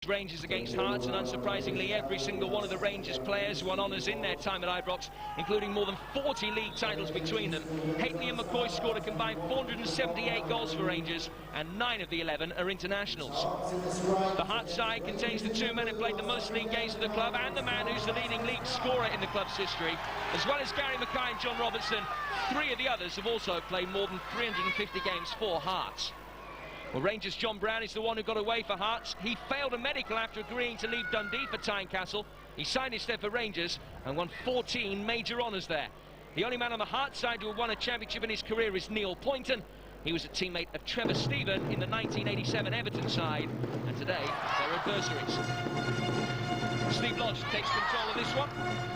Rangers against Hearts, and unsurprisingly every single one of the Rangers players won honours in their time at Ibrox, including more than 40 league titles between them. Hateley and McCoy scored a combined 478 goals for Rangers, and 9 of the 11 are internationals. The Hearts side contains the two men who played the most league games for the club and the man who's the leading league scorer in the club's history. As well as Gary Mackay and John Robertson, 3 of the others have also played more than 350 games for Hearts. Well, Rangers' John Brown is the one who got away for Hearts. He failed a medical after agreeing to leave Dundee for Tynecastle. He signed instead for Rangers and won 14 major honours there. The only man on the Hearts side who won a championship in his career is Neil Poynton. He was a teammate of Trevor Steven in the 1987 Everton side, and today they're adversaries. Steve Lodge takes control of this one,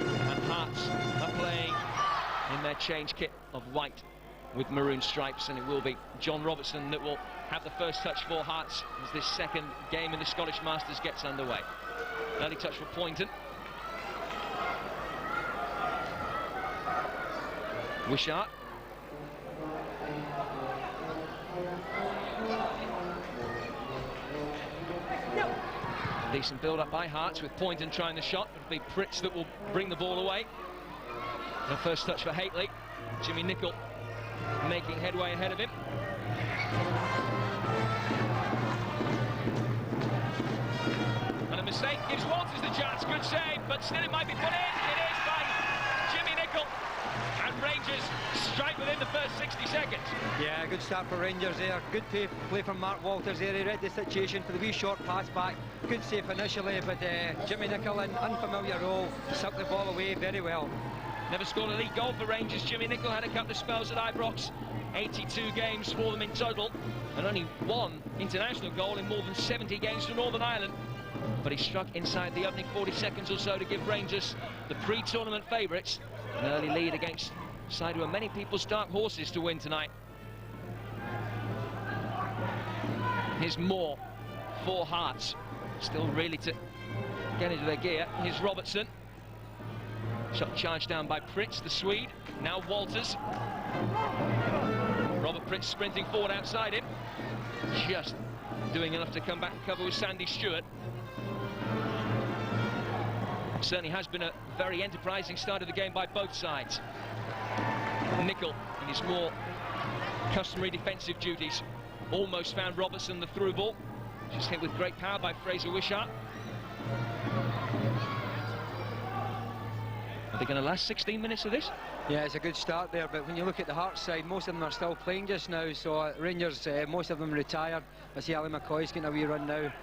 and Hearts are playing in their change kit of white with maroon stripes, and it will be John Robertson that will have the first touch for Hearts as this second game in the Scottish Masters gets underway. Early touch for Poynton. Wishart. Decent build-up by Hearts with Poynton trying the shot. It'll be Pritz that will bring the ball away. And a first touch for Hateley. Jimmy Nicholl making headway ahead of him. And a mistake gives Walters the chance. Good save, but still it might be put in. It is by Jimmy Nicholl. And Rangers strike within the first 60 seconds. Yeah, good start for Rangers there. Good play from Mark Walters there. He read the situation for the wee short pass back. Good save initially, but Jimmy Nicholl in unfamiliar role sucked the ball away very well. Never scored a league goal for Rangers. Jimmy Nicholl had a couple of spells at Ibrox. 82 games for them in total, and only one international goal in more than 70 games for Northern Ireland. But he struck inside the opening 40 seconds or so to give Rangers, the pre-tournament favourites, an early lead against a side who are many people's dark horses to win tonight. Here's Moore for Hearts, still really to get into their gear. Here's Robertson. Shot charged down by Pritz, the Swede. Now Walters. Robert Pritz sprinting forward outside him. Just doing enough to come back and cover with Sandy Stewart. Certainly has been a very enterprising start of the game by both sides. Nicholl, in his more customary defensive duties, almost found Robertson the through ball. Just hit with great power by Fraser Wishart. Are they going to last 16 minutes of this? Yeah, it's a good start there, but when you look at the Hearts side, most of them are still playing just now, so Rangers, most of them retired. I see Ali McCoy's getting a wee run now.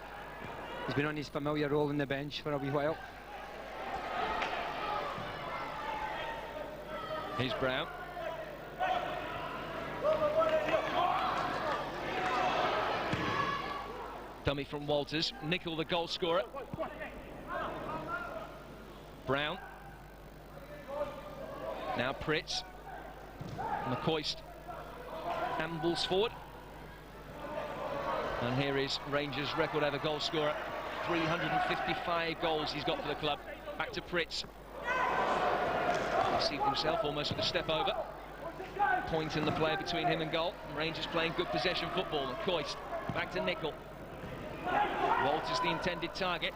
He's been on his familiar role in the bench for a wee while. Here's Brown. Dummy from Walters. Nicholl, the goal scorer. Brown. Now Pritz. McCoist ambles forward. And here is Rangers' record ever goal scorer. 355 goals he's got for the club. Back to Pritz. Deceived himself almost with a step over. Poynton the player between him and goal. And Rangers playing good possession football. McCoist back to Nicholl. Walters the intended target.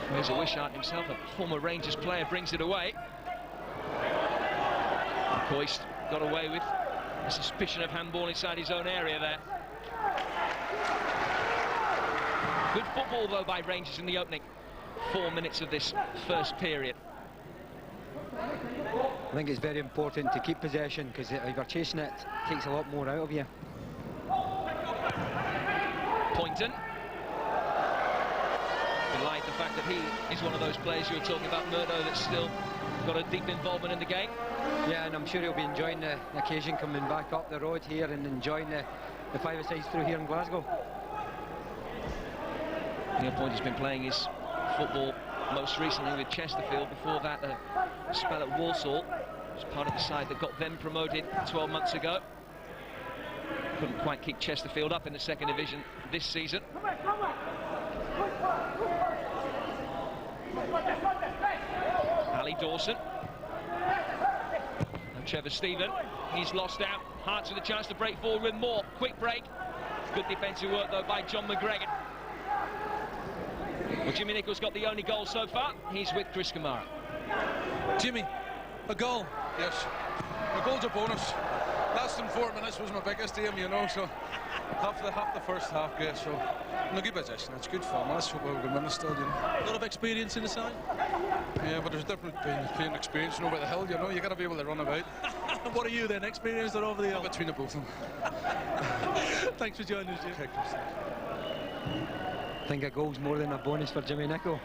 Fraser Wishart himself, a former Rangers player, brings it away. McCoist got away with a suspicion of handball inside his own area there. Good football though by Rangers in the opening 4 minutes of this first period. I think it's very important to keep possession, because if you're chasing it, it takes a lot more out of you. Poynton. Like the fact that he is one of those players you were talking about, Murdo, that's still got a deep involvement in the game. Yeah, and I'm sure he'll be enjoying the occasion coming back up the road here and enjoying the five-a-sides through here in Glasgow. Neil Poynton's been playing his football most recently with Chesterfield. Before that, a spell at Walsall. He was part of the side that got them promoted 12 months ago. Couldn't quite keep Chesterfield up in the second division this season. Ali Dawson. And Trevor Steven. He's lost out. Hearts with a chance to break forward with Moore. Quick break. Good defensive work, though, by John McGregor. Well, Jimmy Nicholl's got the only goal so far. He's with Chris Kamara. Jimmy, a goal, yes. A goal's a bonus. Less than 4 minutes was my biggest aim, you know, so half the first half, yeah, so in a good position. It's good fun. That's what we're going to win still, you know. A lot of experience in the side. Yeah, but there's a difference between playing experience and over the hill, you know. You got to be able to run about. What are you then, experienced or over the hill? Between the both of them. Thanks for joining us, Jim. Okay, Chris. I think a goal's more than a bonus for Jimmy Nicholl.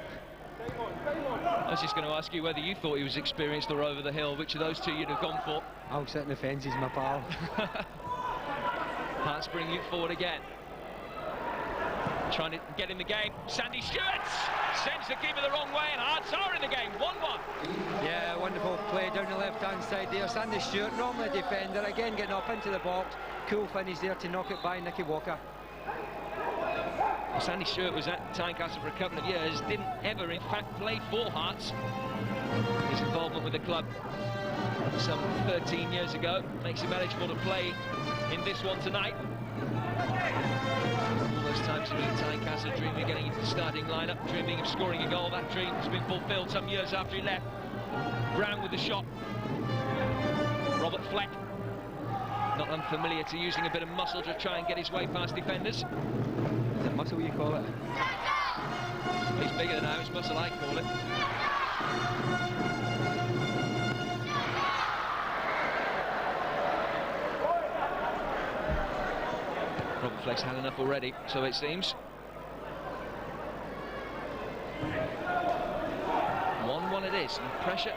I was just going to ask you whether you thought he was experienced or over the hill. Which of those two you'd have gone for? I'll sit in the fence, he's my pal. Hearts bringing it forward again. Trying to get in the game. Sandy Stewart sends the keeper the wrong way, and Hearts are in the game. 1-1. Yeah, wonderful play down the left-hand side there. Sandy Stewart, normally a defender, again getting up into the box. Cool finish there to knock it by Nicky Walker. Well, Sandy Stewart was at Tynecastle for a couple of years, didn't ever, in fact, play for Hearts. His involvement with the club some 13 years ago makes him eligible to play in this one tonight. All those times he was at Tynecastle dreaming of getting into the starting lineup, dreaming of scoring a goal. That dream has been fulfilled some years after he left. Brown with the shot. Robert Fleck, not unfamiliar to using a bit of muscle to try and get his way past defenders. Is it muscle you call it? He's bigger than I, it's muscle I call it. Robert Fleck's had enough already, so it seems. 1-1 it is, and pressure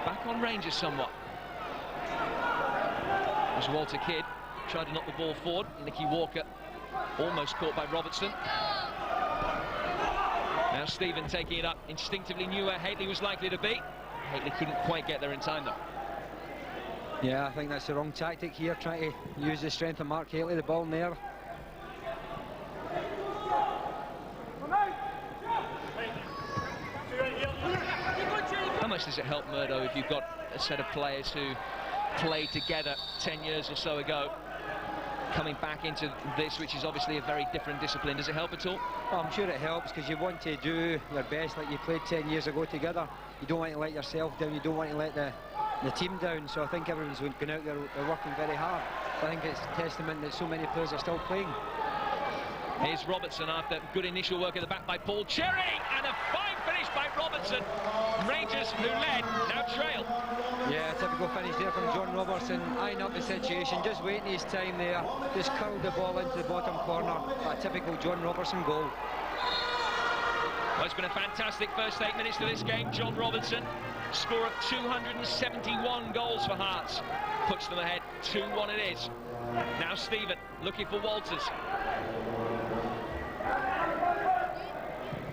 back on Rangers somewhat. As Walter Kidd tried to knock the ball forward, Nicky Walker almost caught by Robertson. Now Stephen taking it up, instinctively knew where Haitley was likely to be. Haitley couldn't quite get there in time though. Yeah, I think that's the wrong tactic here, trying to use the strength of Mark Haitley, the ball in there. How much does it help Murdo if you've got a set of players who played together 10 years or so ago, coming back into this, which is obviously a very different discipline? Does it help at all? Well, I'm sure it helps, because you want to do your best like you played 10 years ago together. You don't want to let yourself down, you don't want to let the team down, so I think everyone's going out there, they're working very hard. I think it's a testament that so many players are still playing. Here's Robertson after good initial work at the back by Paul Cherry, and a fine finish by Robertson. Rangers, who led, now trail. Yeah, typical finish there from John Robertson, eyeing up the situation, just waiting his time there, just curled the ball into the bottom corner. A typical John Robertson goal. Well, it's been a fantastic first 8 minutes to this game. John Robertson, score of 271 goals for Hearts, puts them ahead. 2-1 it is. Now Stephen looking for Walters.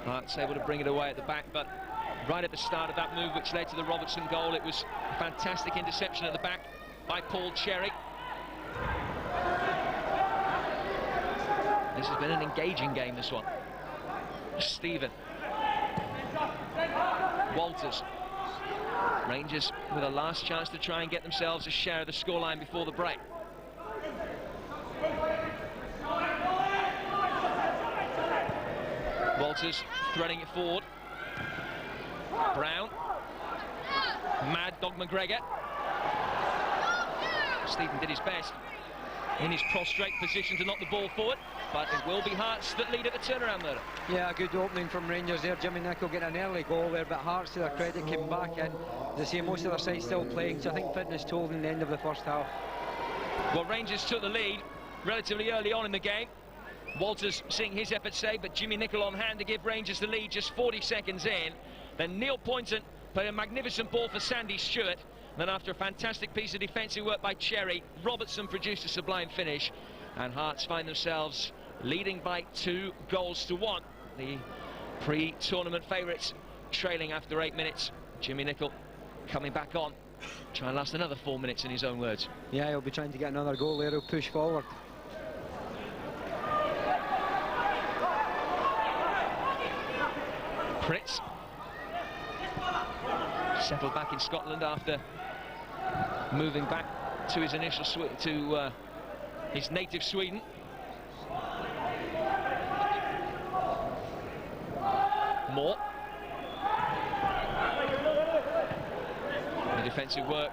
Hearts able to bring it away at the back, but right at the start of that move which led to the Robertson goal, it was a fantastic interception at the back by Paul Cherry. This has been an engaging game, this one. Stephen. Walters. Rangers with a last chance to try and get themselves a share of the scoreline before the break. Walters threading it forward. Brown. Mad Dog McGregor. Stephen did his best in his prostrate position to knock the ball forward, but it will be Hearts that lead at the turnaround there. Yeah, a good opening from Rangers there. Jimmy Nicholl getting an early goal there, but Hearts, to their credit, came back in. As I say, most of their side still playing, so I think fitness told in the end of the first half. Well, Rangers took the lead relatively early on in the game. Walters seeing his efforts saved, but Jimmy Nicholl on hand to give Rangers the lead just 40 seconds in. Then Neil Poynton played a magnificent ball for Sandy Stewart. Then after a fantastic piece of defensive work by Cherry, Robertson produced a sublime finish, and Hearts find themselves leading by 2-1. The pre-tournament favourites trailing after 8 minutes. Jimmy Nicholl coming back on, try and last another 4 minutes in his own words. Yeah, he'll be trying to get another goal there, he'll push forward. Pritz settled back in Scotland after moving back to his initial his native Sweden. Moore. The defensive work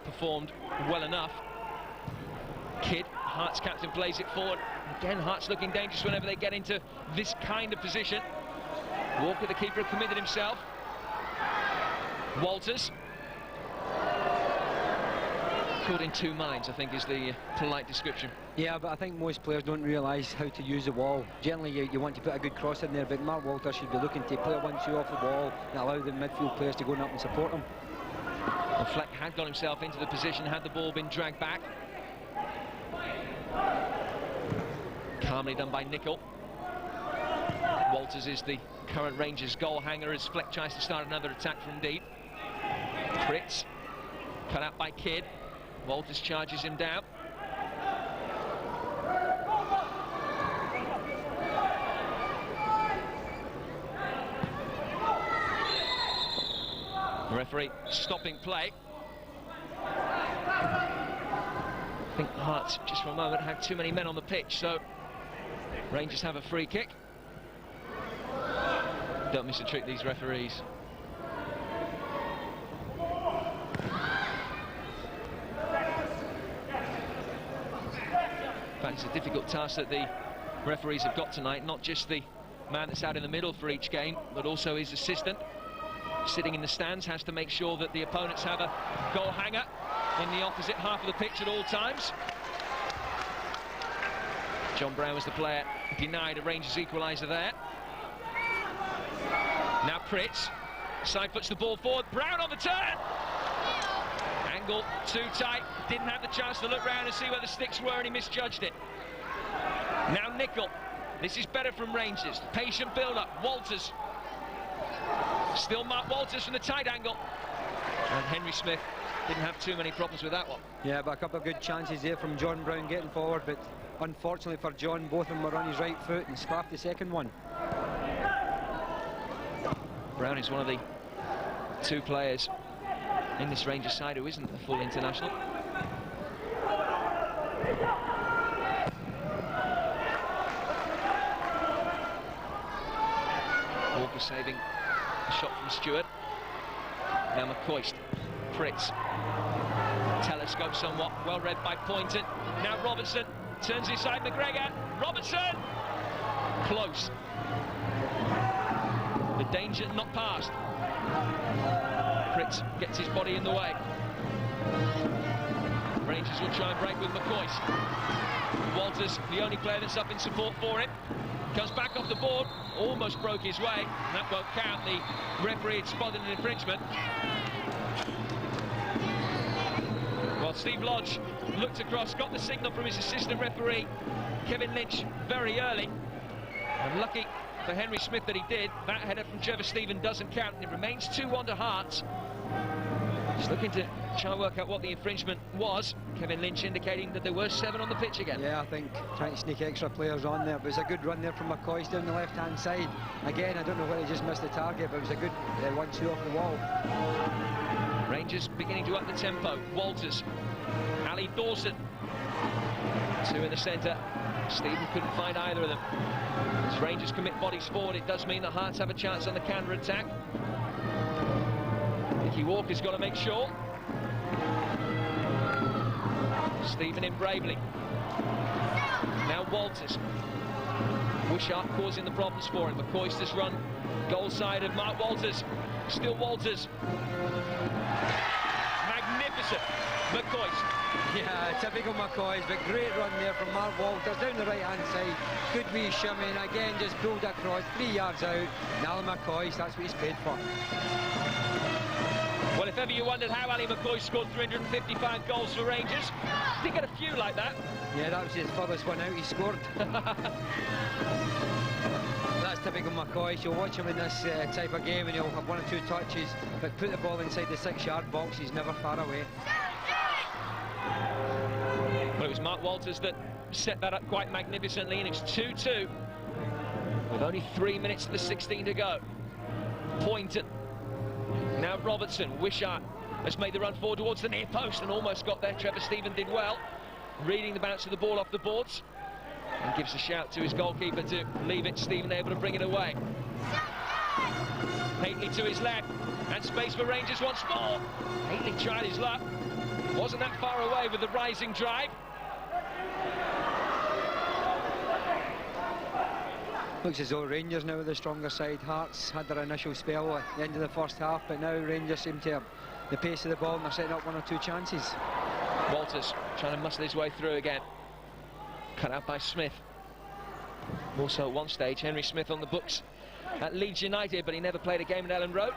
performed well enough. Kidd, Hearts captain, plays it forward. Again, Hearts looking dangerous whenever they get into this kind of position. Walker, the keeper, committed himself. Walters. Caught in two minds, I think, is the polite description. Yeah, but I think most players don't realise how to use the wall. Generally, you want to put a good cross in there, but Mark Walters should be looking to play a 1-2 off the ball and allow the midfield players to go up and support him. And Fleck had got himself into the position had the ball been dragged back. Calmly done by Nicol. Walters is the current Rangers goal hanger as Fleck tries to start another attack from deep. Pritz, cut out by Kidd. Walters charges him down. The referee stopping play. I think Hearts, just for a moment, had too many men on the pitch, so Rangers have a free kick. Don't miss a trick, these referees. In fact, it's a difficult task that the referees have got tonight, not just the man that's out in the middle for each game, but also his assistant, sitting in the stands, has to make sure that the opponents have a goal hanger in the opposite half of the pitch at all times. John Brown was the player denied a Rangers equaliser there. Now Pritz, side puts the ball forward, Brown on the turn! Angle too tight, didn't have the chance to look round and see where the sticks were, and he misjudged it. Now Nicol, this is better from Rangers, patient build-up, Walters. Still Mark Walters from the tight angle. And Henry Smith didn't have too many problems with that one. Yeah, but a couple of good chances there from John Brown getting forward, but unfortunately for John, both of them were on his right foot and scrapped the second one. Brown is one of the two players in this Rangers side who isn't a full international. Walker saving a shot from Stewart. Now McCoist, Pritz, telescope somewhat, well read by Poynton. Now Robertson turns inside McGregor. Robertson, close. The danger not passed. Pritz gets his body in the way. Rangers will try and break with McCoist. Walters, the only player that's up in support for him. Comes back off the board, almost broke his way. That won't count. The referee had spotted an infringement. Well, Steve Lodge looked across, got the signal from his assistant referee, Kevin Lynch, very early. And lucky for Henry Smith that he did. That header from Trevor Steven doesn't count, and it remains 2-1 to Hearts. Just looking to try and work out what the infringement was. Kevin Lynch indicating that there were 7 on the pitch again. Yeah, I think trying to sneak extra players on there, but it was a good run there from McCoist down the left-hand side. Again, I don't know whether he just missed the target, but it was a good 1-2 off the wall. Rangers beginning to up the tempo. Walters, Ali Dawson, 2 in the centre. Steven couldn't find either of them. As Rangers commit bodies forward, it does mean the Hearts have a chance on the counter-attack. Nicky Walker's got to make sure. Steven in bravely. Now Walters. Wishart causing the problems for him. McCoist has run goal side of Mark Walters. Still Walters. Magnificent. McCoist. Yeah, typical McCoist, but great run there from Mark Walters down the right-hand side. Good wee shimmy, and again just pulled across 3 yards out. Now McCoist, that's what he's paid for. Well, if ever you wondered how Ali McCoist scored 355 goals for Rangers, did get a few like that. Yeah, that was his furthest one out he scored. That's typical McCoist. You'll watch him in this type of game and he'll have 1 or 2 touches, but put the ball inside the 6-yard box, he's never far away. Well, it was Mark Walters that set that up quite magnificently, and it's 2-2 with only 3 minutes to the 16 to go. Poynton. Now Robertson. Wishart has made the run forward towards the near post and almost got there. Trevor Steven did well, reading the bounce of the ball off the boards. And gives a shout to his goalkeeper to leave it. Stephen able to bring it away. Haitley to his left, and space for Rangers once more. Haitley tried his luck. Wasn't that far away with the rising drive. Looks as though Rangers now are the stronger side. Hearts had their initial spell at the end of the first half, but now Rangers seem to have the pace of the ball and they're setting up 1 or 2 chances. Walters trying to muscle his way through again. Cut out by Smith. Also at one stage, Henry Smith on the books at Leeds United, but he never played a game at Ellen Road.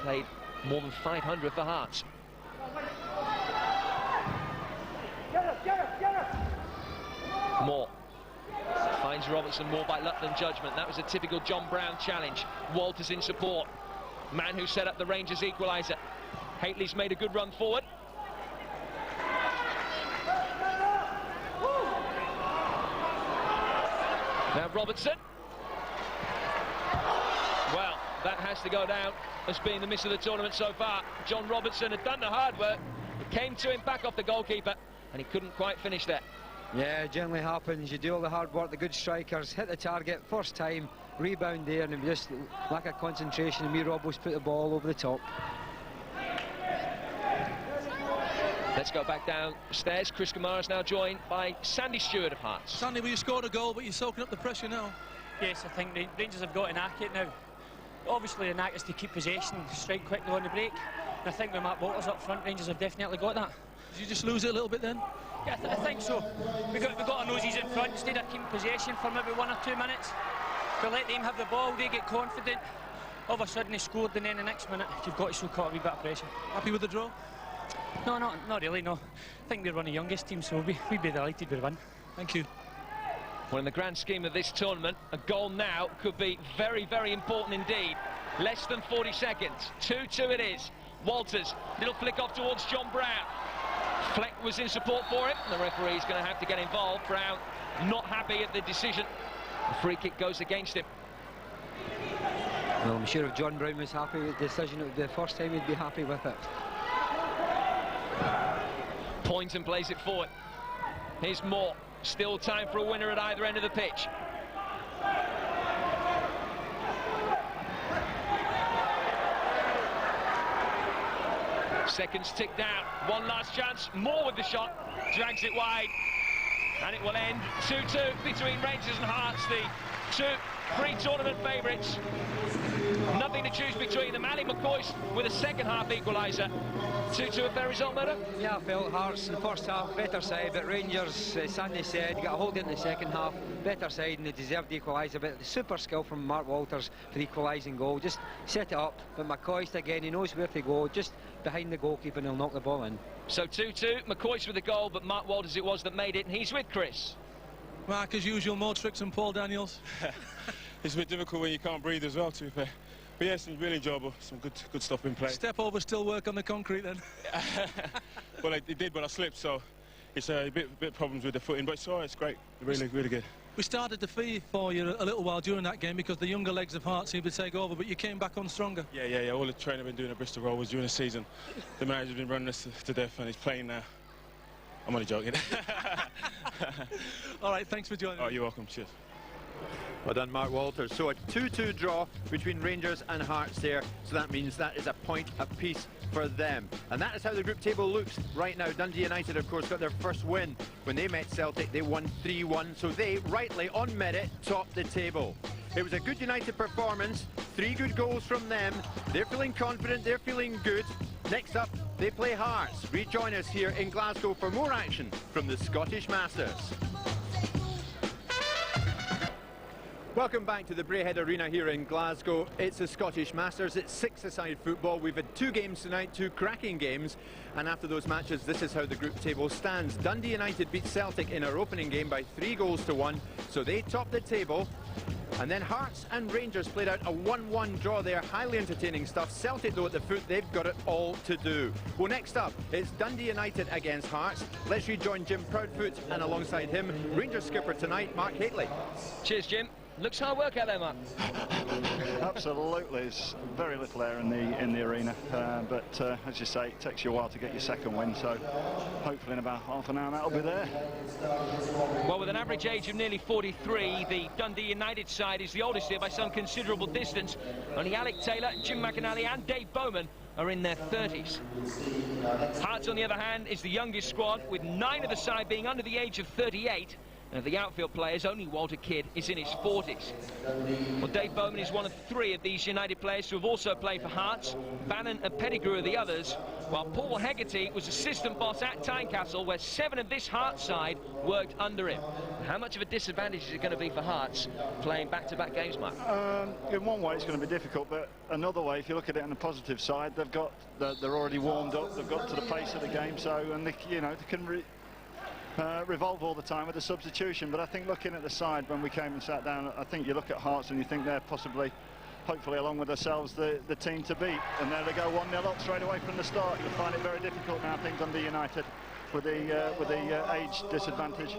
Played more than 500 for Hearts. Moore finds Robertson. Moore by Lutland judgment. That was a typical John Brown challenge. Walters in support. Man who set up the Rangers equaliser. Haitley's made a good run forward. Now Robertson. Well, that has to go down as being the miss of the tournament so far. John Robertson had done the hard work. It came to him back off the goalkeeper, and he couldn't quite finish that. Yeah, it generally happens. You do all the hard work, the good strikers, hit the target, first time, rebound there, and it was just lack of concentration, and me Robbo's put the ball over the top. Let's go back downstairs. Chris Kamara is now joined by Sandy Stewart of Hearts. Sandy, well, you scored a goal, but you're soaking up the pressure now. Yes, I think the Rangers have got to knack it now. Obviously, the knack is to keep possession, strike quickly on the break. And I think with Matt Walters up front, Rangers have definitely got that. Did you just lose it a little bit then? Yeah, I think so. We got our noses in front instead of keeping possession for maybe 1 or 2 minutes. We let them have the ball, they get confident. All of a sudden they scored, and then the next minute you've got to soak up a wee bit of pressure. Happy with the draw? No, not really, no. I think we're one of the youngest teams, so we'd be delighted with the win. Thank you. Well, in the grand scheme of this tournament, a goal now could be very, very important indeed. Less than 40 seconds. 2-2 it is. Walters, little flick off towards John Brown. Fleck was in support for it. The referee's going to have to get involved. Brown not happy at the decision. The free kick goes against him. Well, I'm sure if John Brown was happy with the decision, it would be the first time he'd be happy with it. Point and plays it forward. Here's Moore. Still time for a winner at either end of the pitch. Seconds tick down. One last chance. Moore with the shot. Drags it wide. And it will end 2-2 between Rangers and Hearts, the two pre-tournament favourites. Nothing to choose between them. Ali McCoist with a second half equaliser. 2-2 a fair result, Murdo? Yeah, I felt Hearts in the first half, better side, but Rangers, Sandy said, got a hold in the second half, better side, and they deserved the equaliser. But the super skill from Mark Walters for the equalising goal, just set it up. But McCoist again, he knows where to go, just behind the goalkeeper, and he'll knock the ball in. So 2-2, McCoist with the goal, but Mark Walters it was that made it, and he's with Chris. Mark, as usual, more tricks than Paul Daniels. It's a bit difficult when you can't breathe as well, to be fair. But yes, it's really enjoyable. Some good stuff in play. Step over, still work on the concrete then. Well, it did, but I slipped, so it's a bit problems with the footing. But it's all right, it's great. Really good. We started to fear for you a little while during that game because the younger legs of Hearts seemed to take over, but you came back on stronger. Yeah. All the training I've been doing at Bristol Rovers during the season, the manager's been running us to death, and he's playing now. I'm only joking. All right, thanks for joining. Oh, you're welcome. Cheers. Well done, Mark Walters. So a 2-2 draw between Rangers and Hearts there. So that means that is a point apiece for them. And that is how the group table looks right now. Dundee United, of course, got their first win when they met Celtic. They won 3-1. So they, rightly, on merit, topped the table. It was a good United performance. 3 good goals from them. They're feeling confident. They're feeling good. Next up, they play Hearts. Rejoin us here in Glasgow for more action from the Scottish Masters. Welcome back to the Braehead Arena here in Glasgow. It's the Scottish Masters. It's 6-a-side football. We've had 2 games tonight, 2 cracking games. And after those matches, this is how the group table stands. Dundee United beat Celtic in our opening game by 3-1. So they top the table. And then Hearts and Rangers played out a 1-1 draw there. Highly entertaining stuff. Celtic, though, at the foot, they've got it all to do. Well, next up, it's Dundee United against Hearts. Let's rejoin Jim Proudfoot, and alongside him, Rangers skipper tonight, Mark Haitley. Cheers, Jim. Looks hard work out there, Mark. Absolutely, there's very little air in the arena, but as you say, it takes you a while to get your second win, so hopefully in about half an hour that'll be there. Well, with an average age of nearly 43, the Dundee United side is the oldest here by some considerable distance. Only Alec Taylor, Jim McInally and Dave Bowman are in their 30s. Hearts, on the other hand, is the youngest squad, with 9 of the side being under the age of 38. And of the outfield players, only Walter Kidd is in his 40s. Well, Dave Bowman is one of 3 of these United players who have also played for Hearts. Bannon and Pettigrew are the others, while Paul Hegarty was assistant boss at Tynecastle, where 7 of this Hearts side worked under him. How much of a disadvantage is it going to be for Hearts playing back-to-back games, Mark? In one way, it's going to be difficult, but another way, if you look at it on the positive side, they're already warmed up. They've got to the pace of the game, so and they can revolve all the time with the substitution. But I think looking at the side when we came and sat down, I think you look at Hearts and you think they're possibly, hopefully along with ourselves, the team to beat. And there they go, 1-0 up straight away from the start. You'll find it very difficult now, I think, Dundee United with the age disadvantage.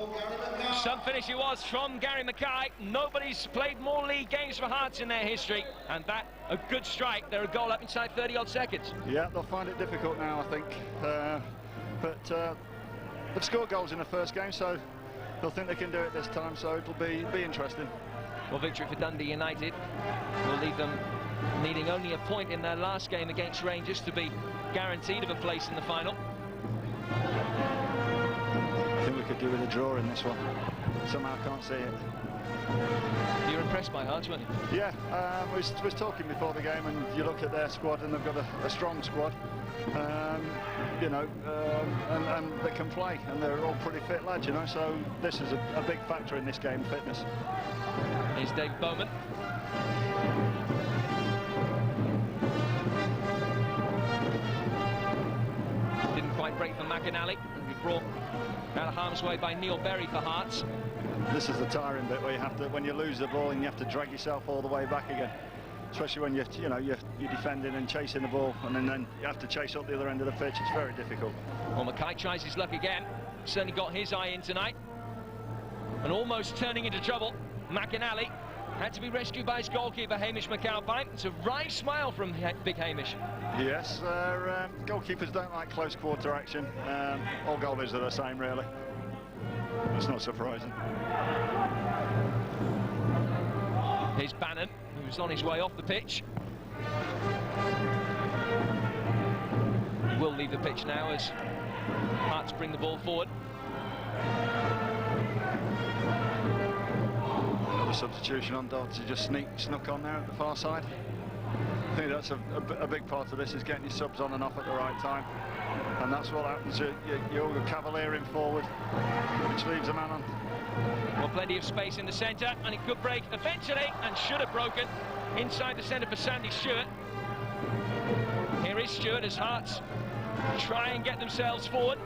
Some finish it was from Gary Mackay. Nobody's played more league games for Hearts in their history, and that a good strike. They're a goal up inside 30-odd seconds. Yeah, they'll find it difficult now, I think. But they've scored goals in the first game, so they'll think they can do it this time, so it'll be interesting. Well, victory for Dundee United will leave them needing only a point in their last game against Rangers to be guaranteed of a place in the final. I think we could do with a draw in this one. Somehow can't see it. You were impressed by Hearts, weren't you? Yeah, we was talking before the game, and you look at their squad, and they've got a strong squad. And they can play, and they're all pretty fit lads, so this is a big factor in this game, fitness. Here's Dave Bowman. Didn't quite break for McInally, and be brought out of harm's way by Neil Berry for Hearts. This is the tiring bit where you have to, when you lose the ball and you have to drag yourself all the way back again. Especially when you're defending and chasing the ball, and then you have to chase up the other end of the pitch. It's very difficult. Well, Mackay tries his luck again. Certainly got his eye in tonight. And almost turning into trouble. McInally had to be rescued by his goalkeeper, Hamish McAlpine. It's a wry smile from Big Hamish. Yes, goalkeepers don't like close quarter action. All goalies are the same, really. It's not surprising. Here's Bannon, who's on his way off the pitch. He will leave the pitch now as Hearts bring the ball forward. Another substitution on Dodds. He just snuck on there at the far side. I think that's a big part of this, is getting your subs on and off at the right time. And that's what happens. You're cavaliering forward, which leaves a man on. Well, plenty of space in the centre, and it could break eventually, and should have broken inside the centre for Sandy Stewart. Here is Stewart as Hearts try and get themselves forward.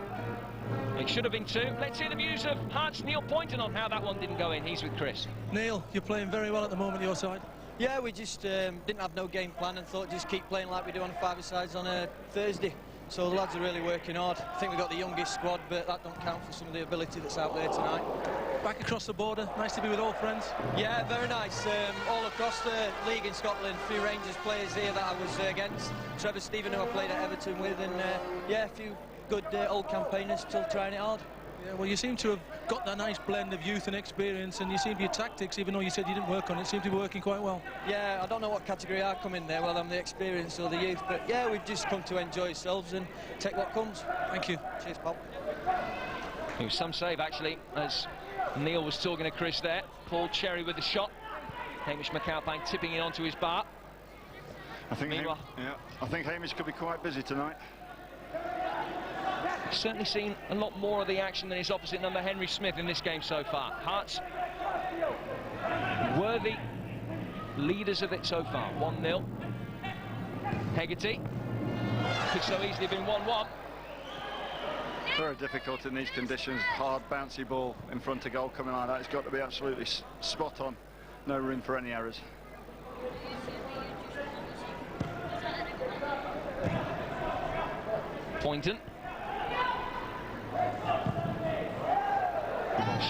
It should have been 2. Let's hear the views of Hearts' Neil Poynton on how that one didn't go in. He's with Chris. Neil, you're playing very well at the moment, your side. Yeah, we just didn't have no game plan and thought just keep playing like we do on 5-a-sides on a Thursday. So the lads are really working hard. I think we've got the youngest squad, but that don't count for some of the ability that's out there tonight. Back across the border, nice to be with old friends. Yeah, very nice. All across the league in Scotland, a few Rangers players here that I was against. Trevor Stephen, who I played at Everton with, and yeah, a few good old campaigners still trying it hard. Yeah, well, you seem to have got that nice blend of youth and experience, and you seem to your tactics, even though you said you didn't work on it, seem to be working quite well. Yeah, I don't know what category I come in there, whether I'm the experience or the youth, but yeah, we've just come to enjoy ourselves and take what comes. Thank you. Cheers, Paul. It was some save, actually, as Neil was talking to Chris there. Paul Cherry with the shot. Hamish McAlpine tipping it onto his bar. I think Hamish could be quite busy tonight. Certainly seen a lot more of the action than his opposite number, Henry Smith, in this game so far. Hearts worthy leaders of it so far. 1-0. Hegarty. Could so easily have been 1-1. Very difficult in these conditions. Hard, bouncy ball in front of goal coming like that. It's got to be absolutely spot on. No room for any errors. Poynton.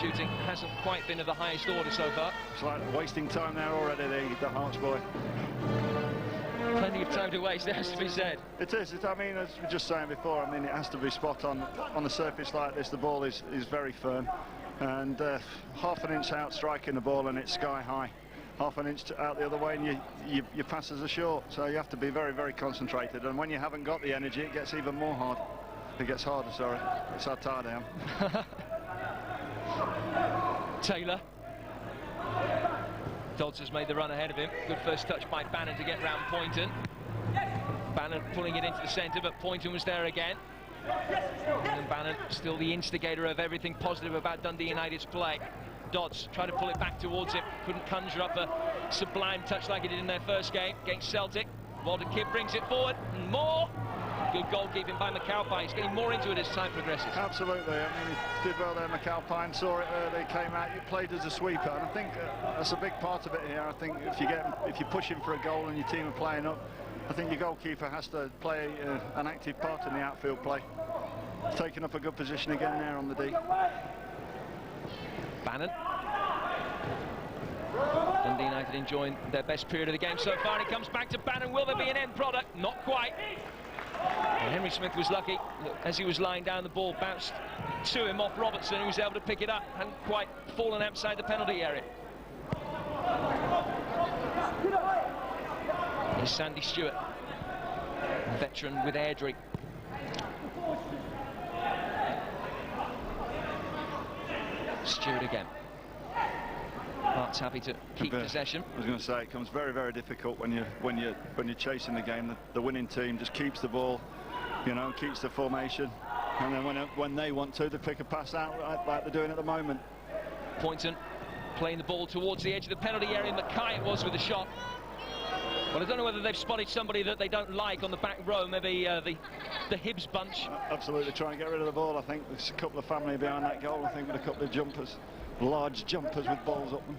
shooting hasn't quite been of the highest order so far. It's like wasting time there already, the Hearts boy. Plenty of time to waste, it has to be said. It is. I mean, as we were just saying before, I mean, it has to be spot on. On a surface like this, the ball is very firm. And half an inch out striking the ball and it's sky high. Half an inch out the other way and your passes are short. So you have to be very, very concentrated. And when you haven't got the energy, it gets even more hard. It gets harder, sorry. That's how tired I am. Taylor. Dodds has made the run ahead of him. Good first touch by Bannon to get round Poynton. Bannon pulling it into the centre, but Poynton was there again. And Bannon still the instigator of everything positive about Dundee United's play. Dodds tried to pull it back towards him, couldn't conjure up a sublime touch like he did in their first game against Celtic. Walter Kidd brings it forward, and more. Good goalkeeping by McAlpine. He's getting more into it as time progresses. Absolutely. I mean, he did well there. McAlpine saw it early, came out. You played as a sweeper, and I think that's a big part of it here. I think if you're pushing for a goal and your team are playing up, I think your goalkeeper has to play an active part in the outfield play. Taking up a good position again there on the D. Bannon. Dundee United enjoying their best period of the game so far, and it comes back to Bannon. Will there be an end product? Not quite. And Henry Smith was lucky. As he was lying down, the ball bounced to him off Robertson, who was able to pick it up. Hadn't quite fallen outside the penalty area. Here's Sandy Stewart, veteran with Airdrie. Stewart again. Hearts happy to keep possession. I was going to say it comes very, very difficult when you're chasing the game. The winning team just keeps the ball, you know, keeps the formation, and then when they want to, they pick a pass out like they're doing at the moment. Poynton playing the ball towards the edge of the penalty area. Mackay it was with the shot. Well, I don't know whether they've spotted somebody that they don't like on the back row, maybe the Hibs bunch. Absolutely, trying to get rid of the ball. I think there's a couple of family behind that goal. I think with a couple of jumpers, large jumpers with balls up them.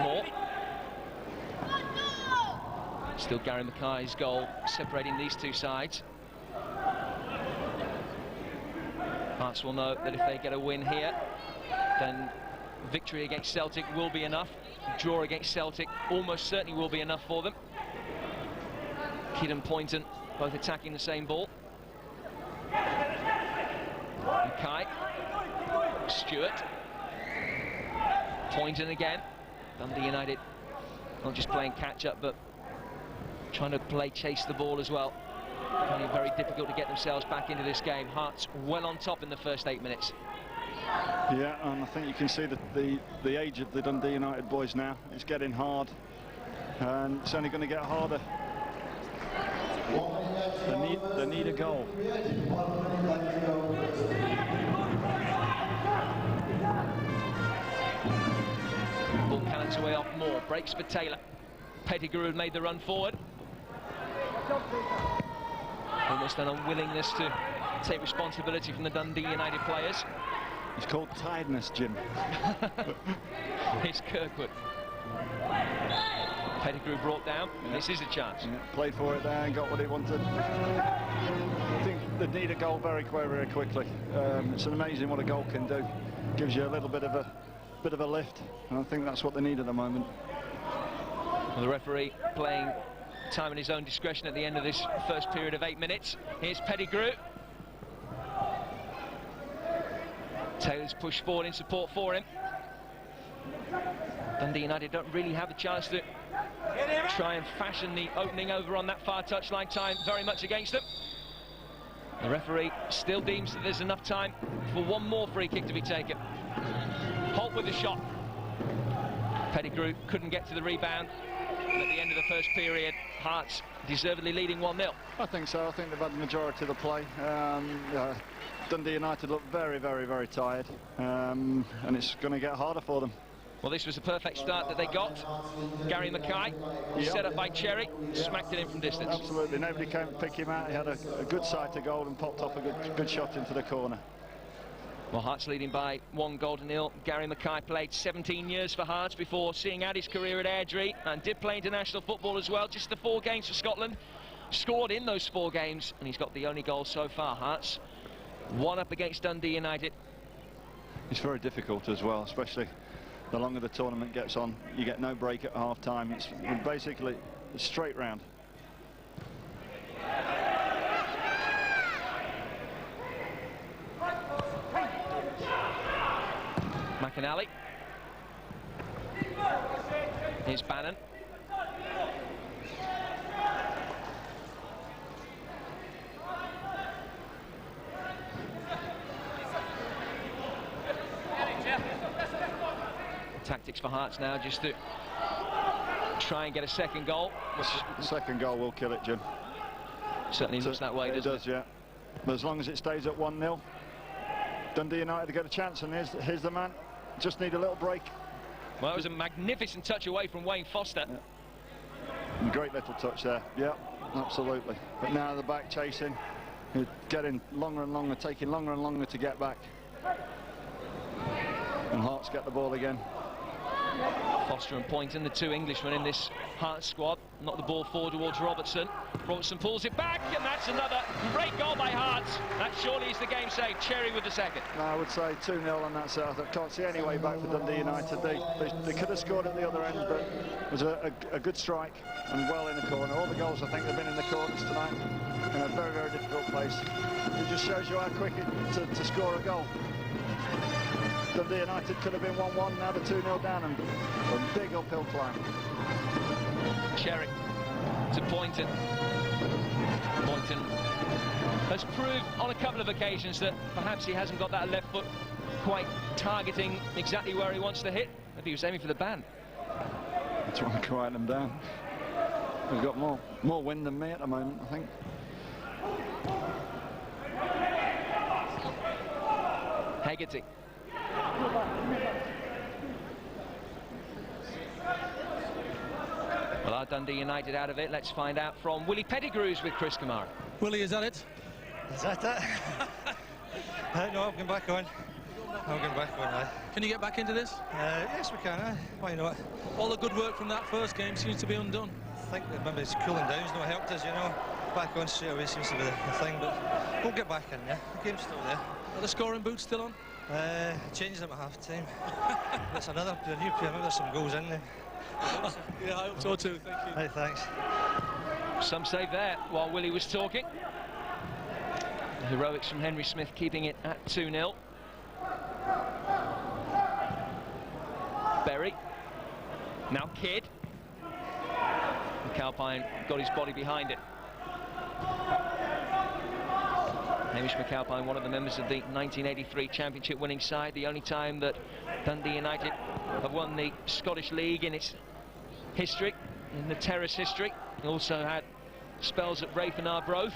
Moore. Still Gary Mackay's goal separating these two sides. Hearts will know that if they get a win here, then victory against Celtic will be enough. Draw against Celtic almost certainly will be enough for them. Kidd and Poynton both attacking the same ball. Mackay. Stewart. Poynton again. Dundee United not just playing catch-up, but trying to chase the ball as well. Finding it very difficult to get themselves back into this game. Hearts well on top in the first 8 minutes. Yeah, and I think you can see that the age of the Dundee United boys now is getting hard, and it's only going to get harder. They need a goal. Ball cannons away off Moore, breaks for Taylor. Pettigrew had made the run forward. Almost an unwillingness to take responsibility from the Dundee United players. It's called tiredness, Jim. It's Kirkwood. Pettigrew brought down. Yeah. This is a chance. Yeah, played for it there and got what he wanted. I think they need a goal very quickly. It's amazing what a goal can do. Gives you a little bit of a lift, and I think that's what they need at the moment. Well, the referee playing time at his own discretion at the end of this first period of 8 minutes. Here's Pettigrew. Taylor's pushed forward in support for him. Dundee United don't really have a chance to try and fashion the opening over on that far touchline. Time very much against them. The referee still deems that there's enough time for one more free kick to be taken. Holt with the shot. Pettigrew couldn't get to the rebound. And at the end of the first period, Hearts deservedly leading 1-0. I think so. I think they've had the majority of the play. Dundee United look very, very, very tired, and it's going to get harder for them. Well, this was a perfect start that they got. Gary Mackay, set up by Cherry, smacked it in from distance. Absolutely, nobody came to pick him out. He had a good sight to goal and popped off a good shot into the corner. Well, Hearts leading by 1-0. Gary Mackay played 17 years for Hearts before seeing out his career at Airdrie, and did play international football as well. Just the 4 games for Scotland. scored in those 4 games, and he's got the only goal so far. Hearts 1 up against Dundee United. It's very difficult as well, especially the longer the tournament gets on. You get no break at half-time. It's basically a straight round. McInally. Here's Bannon. Tactics for Hearts now, just to try and get a second goal. The second goal will kill it, Jim. Certainly looks that way, doesn't it? It does, yeah. But as long as it stays at 1-0, Dundee United get a chance, and here's the man. Just need a little break. Well, it was a magnificent touch away from Wayne Foster. Yeah. Great little touch there. Yeah, absolutely. But now the back chasing, getting longer and longer, taking longer and longer to get back. And Hearts get the ball again. Foster and Poynton, the 2 Englishmen in this Hearts squad. Knock the ball forward towards Robertson. Robertson pulls it back, and that's another great goal by Hearts. That surely is the game save. Cherry with the second. No, I would say 2-0 on that side. I can't see any way back for Dundee United. They could have scored at the other end, but it was a good strike and well in the corner. All the goals, I think, have been in the corners tonight in a very, very difficult place. It just shows you how quick to score a goal. Dundee United could have been 1-1, now they're 2-0 down, and a big uphill climb. Cherry to Poynton. Poynton has proved on a couple of occasions that perhaps he hasn't got that left foot quite targeting exactly where he wants to hit. Maybe he was aiming for the band. Trying to quiet them down. We've got more wind than me at the moment, I think. Hegarty. Well, are Dundee United out of it? Let's find out from Willie Pettigrews with Chris Kamara. Willie, is that it? Is that it? No, I'm going back on. I'm going back on, Can you get back into this? Yes, we can, why not? All the good work from that first game seems to be undone. I think that maybe it's cooling down's not helped us, you know. Back on straight away seems to be the thing, but we'll get back in there. The game's still there. Are the scoring boots still on? Changed them at half-time. That's another new player. Maybe there's some goals in there. Yeah, I hope so too. Thank you. Hey, thanks. Some save there while Willie was talking. The heroics from Henry Smith keeping it at 2-0. Berry. Now Kidd. McAlpine got his body behind it. Hamish McAlpine, one of the members of the 1983 championship winning side, the only time that Dundee United have won the Scottish League in its history, in the Terrace history. Also had spells at Raith and Arbroath.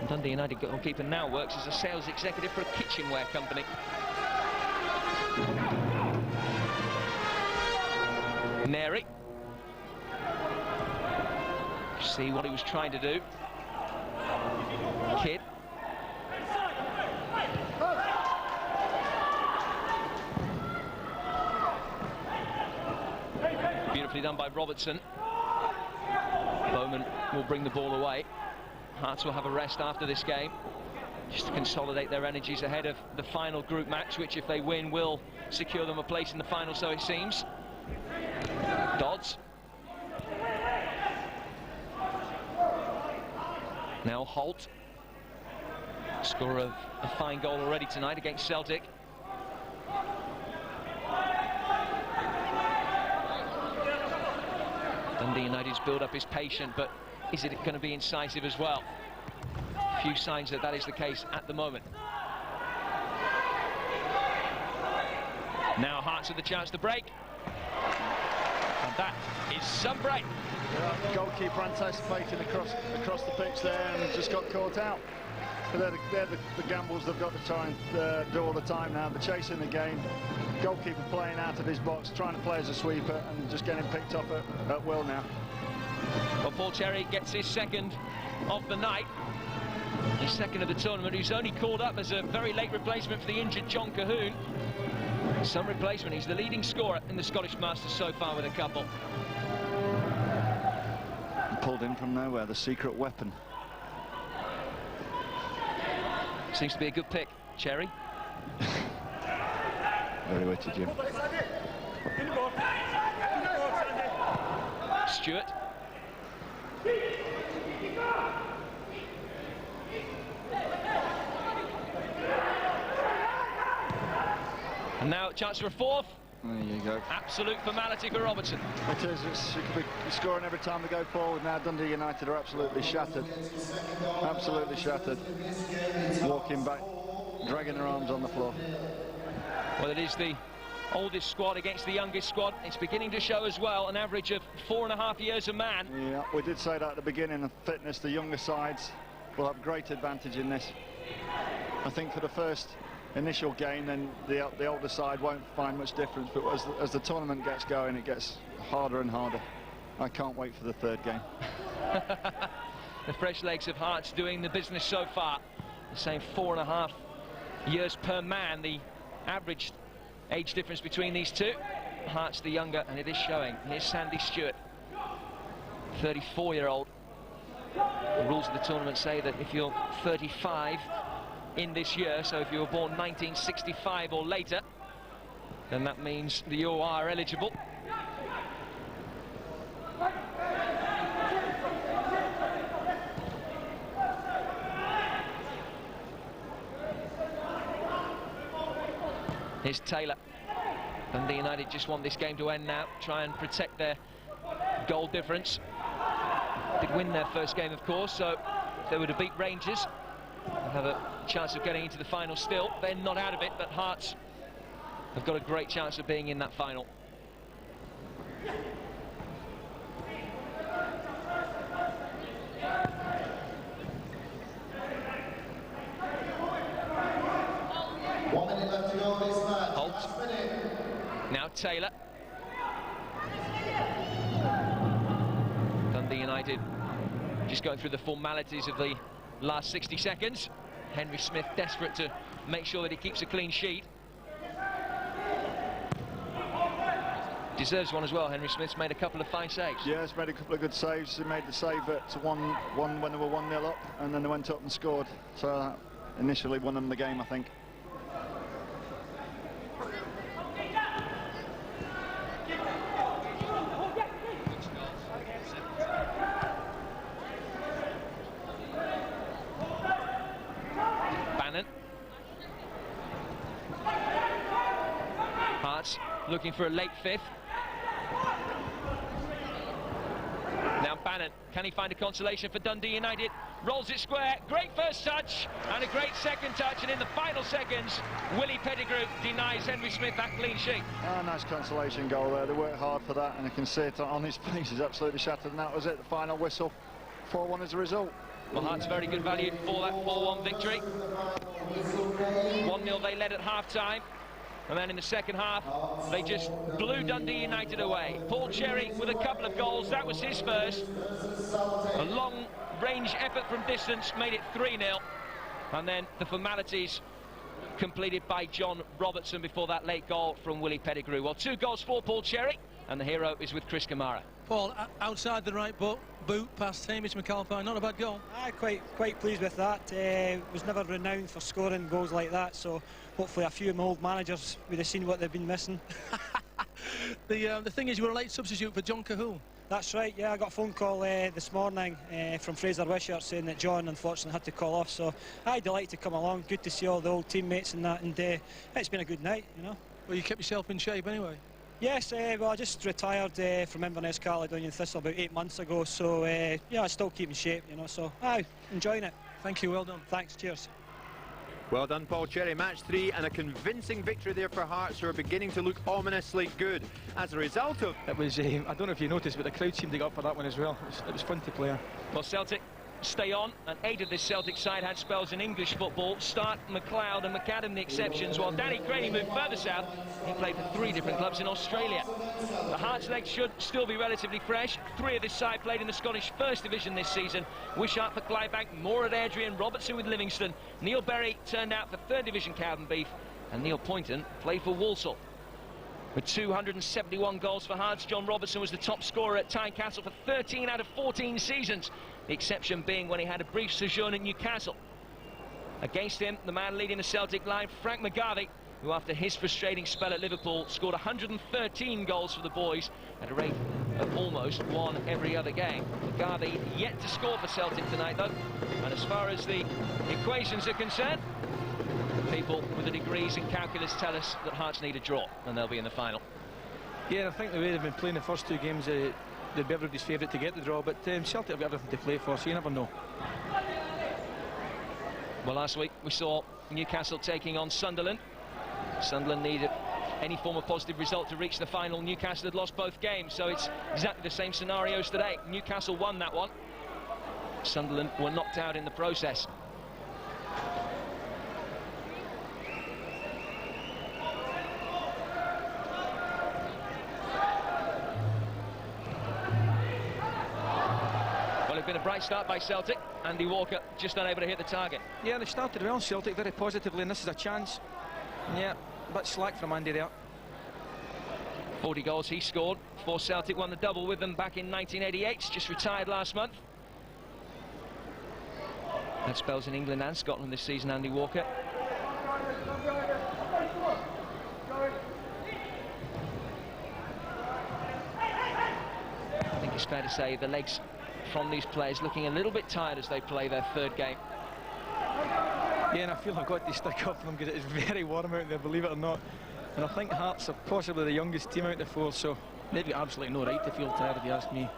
And Dundee United goalkeeper now works as a sales executive for a kitchenware company. Neri. See what he was trying to do. Kidd. Beautifully done by Robertson. Bowman will bring the ball away. Hearts will have a rest after this game, just to consolidate their energies ahead of the final group match, which, if they win, will secure them a place in the final, so it seems. Dodds. Now Holt. Scorer of a fine goal already tonight against Celtic. Dundee United's build-up is patient, but is it going to be incisive as well? Few signs that that is the case at the moment. Now Hearts with the chance to break. And that is some break. Yeah, goalkeeper anticipating across the pitch there and just got caught out. But they're the gambles they've got to try and do all the time now. They're chasing the game. Goalkeeper playing out of his box, trying to play as a sweeper and just getting picked up at will now. Well, Paul Cherry gets his second of the night. His second of the tournament. He's only called up as a very late replacement for the injured John Cahoon. Some replacement. He's the leading scorer in the Scottish Masters so far with a couple. pulled in from nowhere, the secret weapon. Seems to be a good pick, Cherry. Very witty, Jim. Stewart. And now chance for a fourth. There you go. Absolute formality for Robertson. It is. You could be scoring every time they go forward. Now Dundee United are absolutely shattered. Absolutely shattered. Walking back, dragging their arms on the floor. Well, it is the oldest squad against the youngest squad. It's beginning to show as well, an average of 4.5 years a man. Yeah, we did say that at the beginning of fitness. The younger sides will have great advantage in this. I think for the first initial game, then the older side won't find much difference, but as the tournament gets going, it gets harder and harder. I can't wait for the third game. The fresh legs of Hearts doing the business so far. The same 4.5 years per man, the average age difference between these two. Hearts the younger, and it is showing. Here's Sandy Stewart, 34-year-old. The rules of the tournament say that if you're 35 in this year, so if you were born 1965 or later, then that means that you are eligible. Here's Taylor. Dundee United just want this game to end now, try and protect their goal difference. Did win their first game, of course, so if they were to beat Rangers, they'll have a chance of getting into the final still. They're not out of it, but Hearts have got a great chance of being in that final. Holt. Now Taylor. Dundee United just going through the formalities of the last 60 seconds. Henry Smith desperate to make sure that he keeps a clean sheet. Deserves one as well. Henry Smith's made a couple of fine saves. Yeah, he's made a couple of good saves. He made the save at 1-1 when they were 1-0 up, and then they went up and scored. So that initially won them the game, I think. Hearts looking for a late fifth. Now Bannon, can he find a consolation for Dundee United? Rolls it square, great first touch and a great second touch, and in the final seconds Willie Pettigrew denies Henry Smith that clean sheet. Nice consolation goal there. They worked hard for that, and you can see it on his face. He's absolutely shattered, and that was it. The final whistle, 4-1 as a result. Well, Hearts very good value for that 4-1 victory. 1-0 they led at half-time, and then in the second half they just blew Dundee United away. Paul Cherry with a couple of goals, that was his first. A long range effort from distance made it 3-0, and then the formalities completed by John Robertson before that late goal from Willie Pettigrew. Well, 2 goals for Paul Cherry, and the hero is with Chris Kamara. Paul, outside the right boot past Hamish McAlpine, not a bad goal. Quite pleased with that. Was never renowned for scoring goals like that, so hopefully a few of my old managers would have seen what they've been missing. The thing is, you were a late substitute for John Cahoon. That's right, yeah, I got a phone call this morning from Fraser Wishart saying that John unfortunately had to call off, so I'm delighted to come along. Good to see all the old teammates and that, and it's been a good night, you know. Well, you kept yourself in shape anyway. Yes, well, I just retired from Inverness Caledonian Thistle about 8 months ago, so yeah, I still keep in shape, you know, so enjoying it. Thank you, well done. Thanks, cheers. Well done, Paul Cherry. Match 3, and a convincing victory there for Hearts, who are beginning to look ominously good as a result of... It was, I don't know if you noticed, but the crowd seemed to get up for that one as well. It was fun to play. Well, Celtic stay on, and 8 of this Celtic side had spells in English football. Stark, McLeod and McAdam the exceptions, while Danny Crainie moved further south. He played for 3 different clubs in Australia. The Hearts legs should still be relatively fresh. 3 of this side played in the Scottish First Division this season. Wishart for Clydebank, Moore at Airdrie, Robertson with Livingston. Neil Berry turned out for 3rd Division Cowdenbeath, and Neil Poynton played for Walsall. With 271 goals for Hearts, John Robertson was the top scorer at Tynecastle for 13 out of 14 seasons, the exception being when he had a brief sojourn at Newcastle. Against him, the man leading the Celtic line, Frank McGarvey, who after his frustrating spell at Liverpool scored 113 goals for the boys at a rate of almost one every other game. McGarvey yet to score for Celtic tonight though, and as far as the equations are concerned, people with the degrees in calculus tell us that Hearts need a draw and they'll be in the final. Yeah, I think the way they've been playing the first two games, they'd be everybody's favourite to get the draw, but Celtic have got everything to play for, so you never know. Well, last week we saw Newcastle taking on Sunderland. Sunderland needed any form of positive result to reach the final. Newcastle had lost both games, so it's exactly the same scenarios today. Newcastle won that one. Sunderland were knocked out in the process. Well, it's been a bright start by Celtic. Andy Walker just unable to hit the target. Yeah, they started well, Celtic, very positively, and this is a chance. Yeah, a bit slack from Andy there. 40 goals he scored for Celtic, won the double with them back in 1988, just retired last month. That spells in England and Scotland this season, Andy Walker. I think it's fair to say the legs from these players looking a little bit tired as they play their third game. Yeah, and I feel I've got to stick up for them because it's very warm out there, believe it or not. And I think Hearts are possibly the youngest team out of the four, so they've got absolutely no right to feel tired, if you ask me.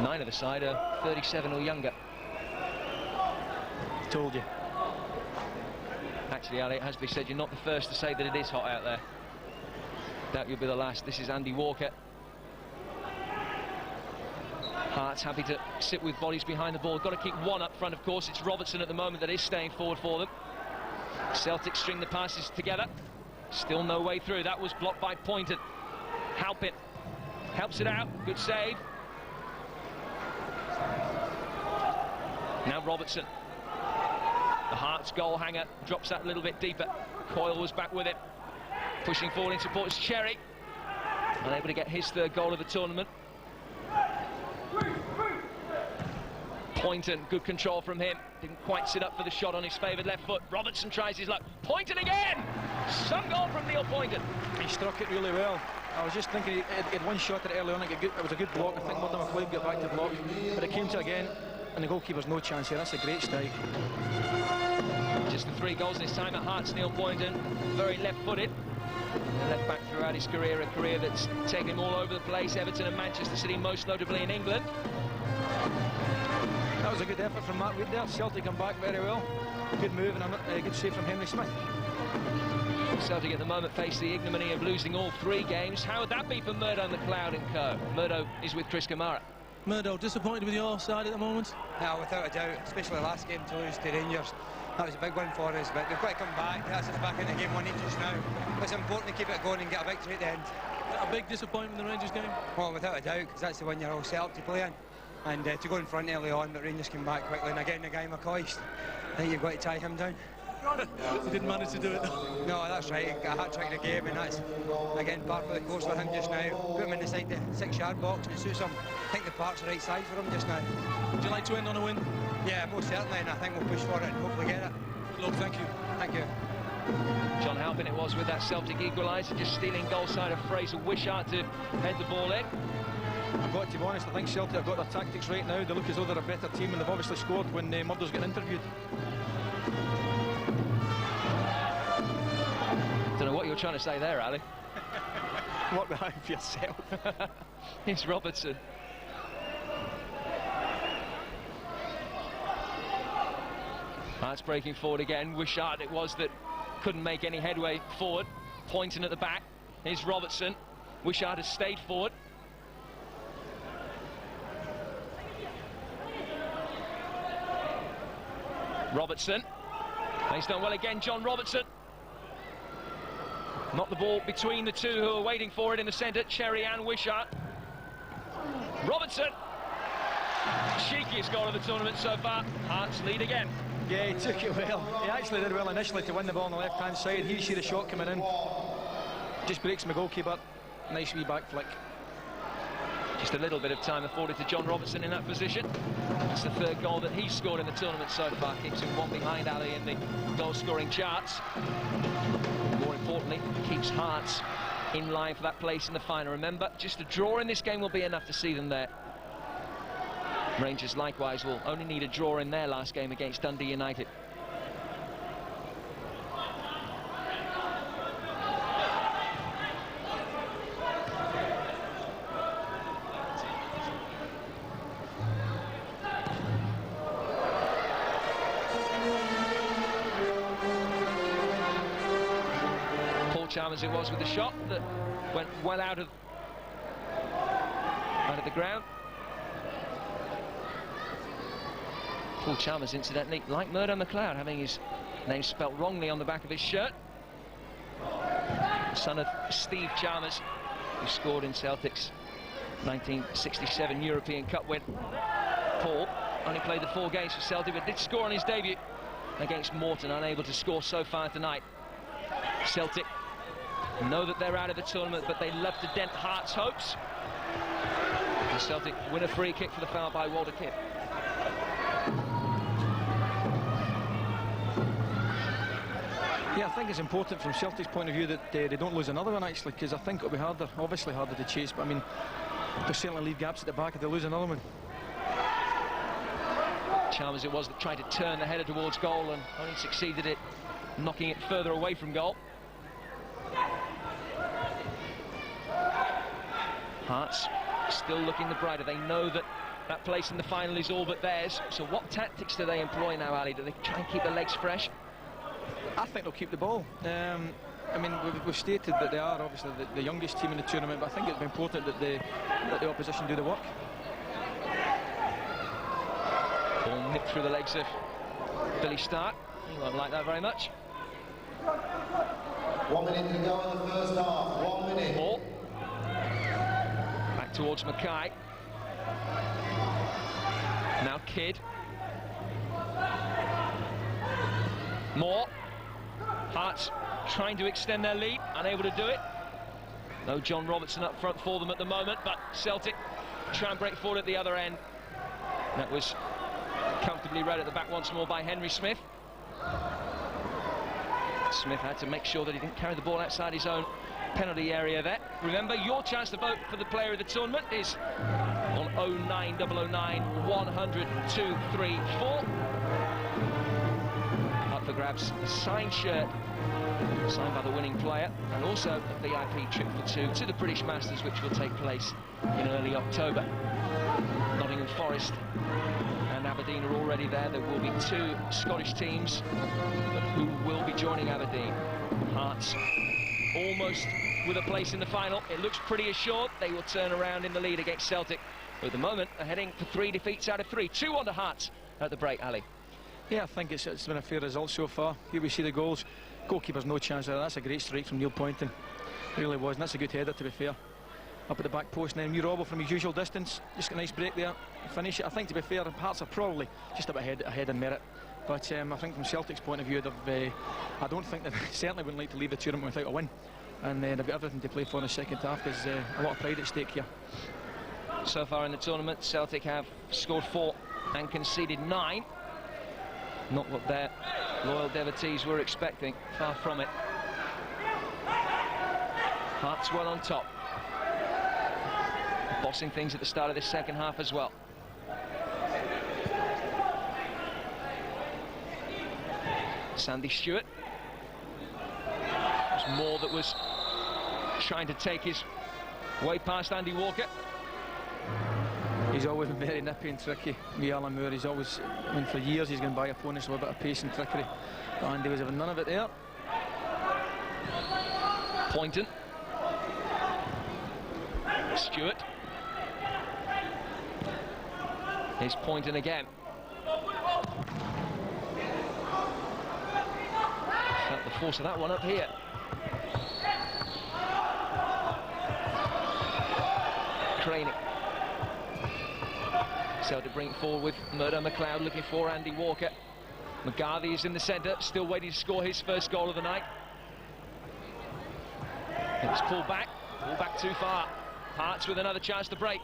9 of the side are 37 or younger. Told you. Actually, Ali, it has to be said, you're not the first to say that it is hot out there. Doubt you'll be the last. This is Andy Walker. Hearts happy to sit with bodies behind the ball. Got to keep one up front, of course. It's Robertson at the moment that is staying forward for them. Celtic string the passes together. Still no way through. That was blocked by Poynton. Halpin helps it out. Good save. Now Robertson. The Hearts goal hanger drops that a little bit deeper. Coyle was back with it. Pushing forward in support is Cherry. Unable to get his third goal of the tournament. Poynton, good control from him. Didn't quite sit up for the shot on his favoured left foot. Robertson tries his luck. Poynton again! Some goal from Neil Poynton. He struck it really well. I was just thinking he had one shot at it early on. It was a good block. I think Murdo McLeod got back to block. But it came to again, and the goalkeeper's no chance here. That's a great strike. Just the 3 goals in his time at Hearts, Neil Poynton. Very left-footed. Left back throughout his career, a career that's taken him all over the place. Everton and Manchester City, most notably in England. That was a good effort from Matt Wood there. Celtic come back very well. Good move and a good save from Henry Smith. Celtic at the moment face the ignominy of losing all 3 games. How would that be for Murdo McLeod and co? Murdo is with Chris Kamara. Murdo, disappointed with your side at the moment? No, without a doubt, especially last game to lose to Rangers. That was a big one for us, but we've got to come back. That's us back into game 1 just now. It's important to keep it going and get a victory at the end. A big disappointment in the Rangers game? Well, without a doubt, because that's the one you're all set up to play in. And to go in front early on, but Rangers came back quickly. And again, the guy McCoist, I think you've got to tie him down. He didn't manage to do it. No, that's right. He got a hat-trick in the game, and that's, again, par for the course for him just now. Put him inside the 6-yard box, and it suits him. I think the park's the right size for him just now. Would you like to end on a win? Yeah, most certainly, and I think we'll push for it and hopefully get it. Good luck, thank you. Thank you. John Halpin it was with that Celtic equaliser, just stealing goal side of Fraser Wishart to head the ball in. I've got to be honest, I think Celtic have got their tactics right now. They look as though they're a better team, and they've obviously scored when Murdo's getting interviewed. Don't know what you're trying to say there, Ali. Work behind for yourself. It's Robertson. That's breaking forward again. Wishart it was that couldn't make any headway forward. Poynton at the back. Here's Robertson. Wishart has stayed forward. Robertson. He's done well again, John Robertson. Not the ball between the two who are waiting for it in the centre, Cherry and Wishart. Robertson. Cheekiest goal of the tournament so far. Hearts lead again. Yeah, he took it well. He actually did well initially to win the ball on the left-hand side. He see the shot coming in. Just breaks my goalkeeper. Nice wee back flick. Just a little bit of time afforded to John Robertson in that position. It's the third goal that he's scored in the tournament so far. Keeps him one behind Ali in the goal-scoring charts. More importantly, keeps Hearts in line for that place in the final. Remember, just a draw in this game will be enough to see them there. Rangers likewise will only need a draw in their last game against Dundee United. Chalmers it was with the shot that went well out of the ground. Paul Chalmers, incidentally, like Murdo McLeod, having his name spelt wrongly on the back of his shirt. Son of Steve Chalmers, who scored in Celtic's 1967 European Cup win. Paul only played the 4 games for Celtic, but did score on his debut against Morton, unable to score so far tonight. Celtic know that they're out of the tournament, but they love to dent Hearts' hopes. And Celtic win a free kick for the foul by Walter Kidd. Yeah, I think it's important from Celtic's point of view that they don't lose another one, actually, because I think it'll be harder, obviously harder to chase, but I mean, they'll certainly leave gaps at the back if they lose another one. Chalmers it was that tried to turn the header towards goal and only succeeded at knocking it further away from goal. Hearts still looking the brighter. They know that that place in the final is all but theirs. So what tactics do they employ now, Ali? Do they try and keep their legs fresh? I think they'll keep the ball. I mean, we've stated that they are obviously the youngest team in the tournament, but I think it's important that the opposition do the work. Ball nipped through the legs of Billy Stark. He won't like that very much. 1 minute to go in the first half. 1 minute. Ball back towards Mackay. Now Kidd. Moore. Hearts trying to extend their lead, unable to do it. No John Robertson up front for them at the moment, but Celtic try and break forward at the other end. That was comfortably read at the back once more by Henry Smith. Smith had to make sure that he didn't carry the ball outside his own penalty area there. Remember, your chance to vote for the player of the tournament is on 09009 100 234. Up for grabs, a signed shirt signed by the winning player, and also a VIP trip for 2 to the British Masters, which will take place in early October. Nottingham Forest and Aberdeen are already there. There will be 2 Scottish teams who will be joining Aberdeen. Hearts almost with a place in the final. It looks pretty assured they will turn around in the lead against Celtic. But at the moment, are heading for 3 defeats out of 3. 2-1 to Hearts at the break, Ali. Yeah, I think it's been a fair result so far. Here we see the goals. Goalkeeper's no chance there. That's a great strike from Neil Poynton. Really was, and that's a good header, to be fair. Up at the back post, and then Murabo from his usual distance. Just a nice break there. Finish it. I think, to be fair, Hearts are probably just a bit ahead in merit. But I think from Celtic's point of view, I don't think they certainly wouldn't like to leave the tournament without a win. And they've got everything to play for in the second half. There's a lot of pride at stake here. So far in the tournament, Celtic have scored 4 and conceded 9. Not what their loyal devotees were expecting, far from it. Hearts well on top. Bossing things at the start of this second half as well. Sandy Stewart. It was Moore that was trying to take his way past Andy Walker. He's always been very nippy and tricky. Alan Moore, he's always, I mean, for years he's gone by opponents with a bit of pace and trickery. But Andy was having none of it there. Poynton. Stewart. Here's Poynton again. Felt the force of that one up here. Craning. So to bring it forward with Murdo McLeod looking for Andy Walker. McGarvey is in the centre, still waiting to score his first goal of the night. It was pulled back too far. Hearts with another chance to break.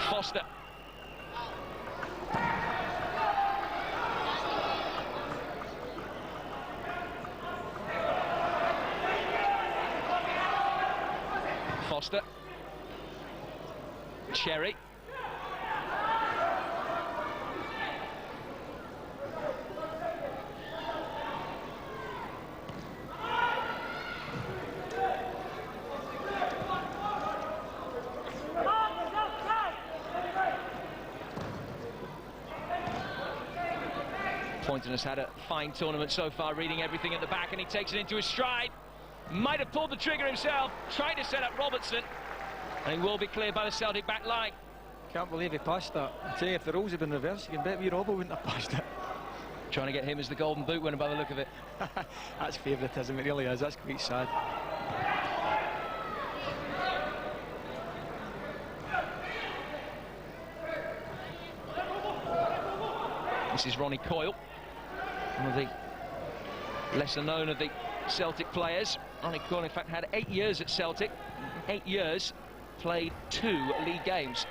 Foster. Foster. Cherry. Poynton has had a fine tournament so far, reading everything at the back, and he takes it into his stride. Might have pulled the trigger himself, tried to set up Robertson, and he will be cleared by the Celtic back line. Can't believe he passed that. I tell you, if the roles had been reversed, you can bet Robbo wouldn't have passed it. Trying to get him as the golden boot winner by the look of it. That's favouritism, it really is. That's quite sad. This is Ronnie Coyle, one of the lesser known of the Celtic players. Ronnie Coyle, in fact, had 8 years at Celtic. 8 years, played 2 league games.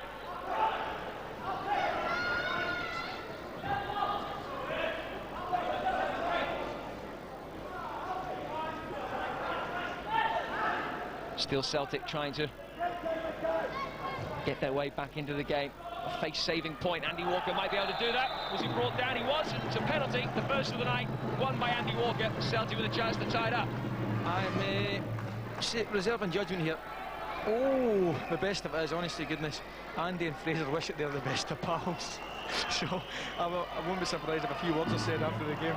Still Celtic trying to get their way back into the game. A face-saving point. Andy Walker might be able to do that. Was he brought down? He was. And it's a penalty, the first of the night, won by Andy Walker. Celtic with a chance to tie it up. I'm reserving judgment here. Oh, the best of it is, honest to goodness, Andy and Fraser Wishart, they're the best of pals. So I won't be surprised if a few words are said after the game.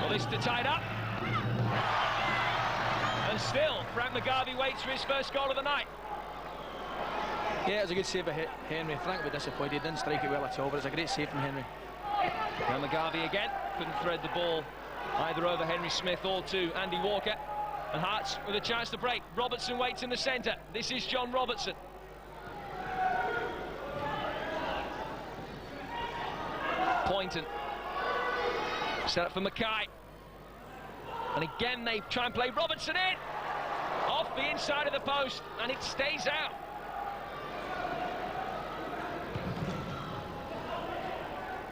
Well, this to tie it up. And still, Frank McGarvey waits for his first goal of the night. Yeah, it was a good save by Henry. Frank was disappointed, he didn't strike it well at all, but it's a great save from Henry. Now McGarvey again, couldn't thread the ball either over Henry Smith or to Andy Walker. And Hearts with a chance to break. Robertson waits in the centre. This is John Robertson. Poynton. Set up for Mackay. And again they try and play Robertson in. Off the inside of the post, and it stays out.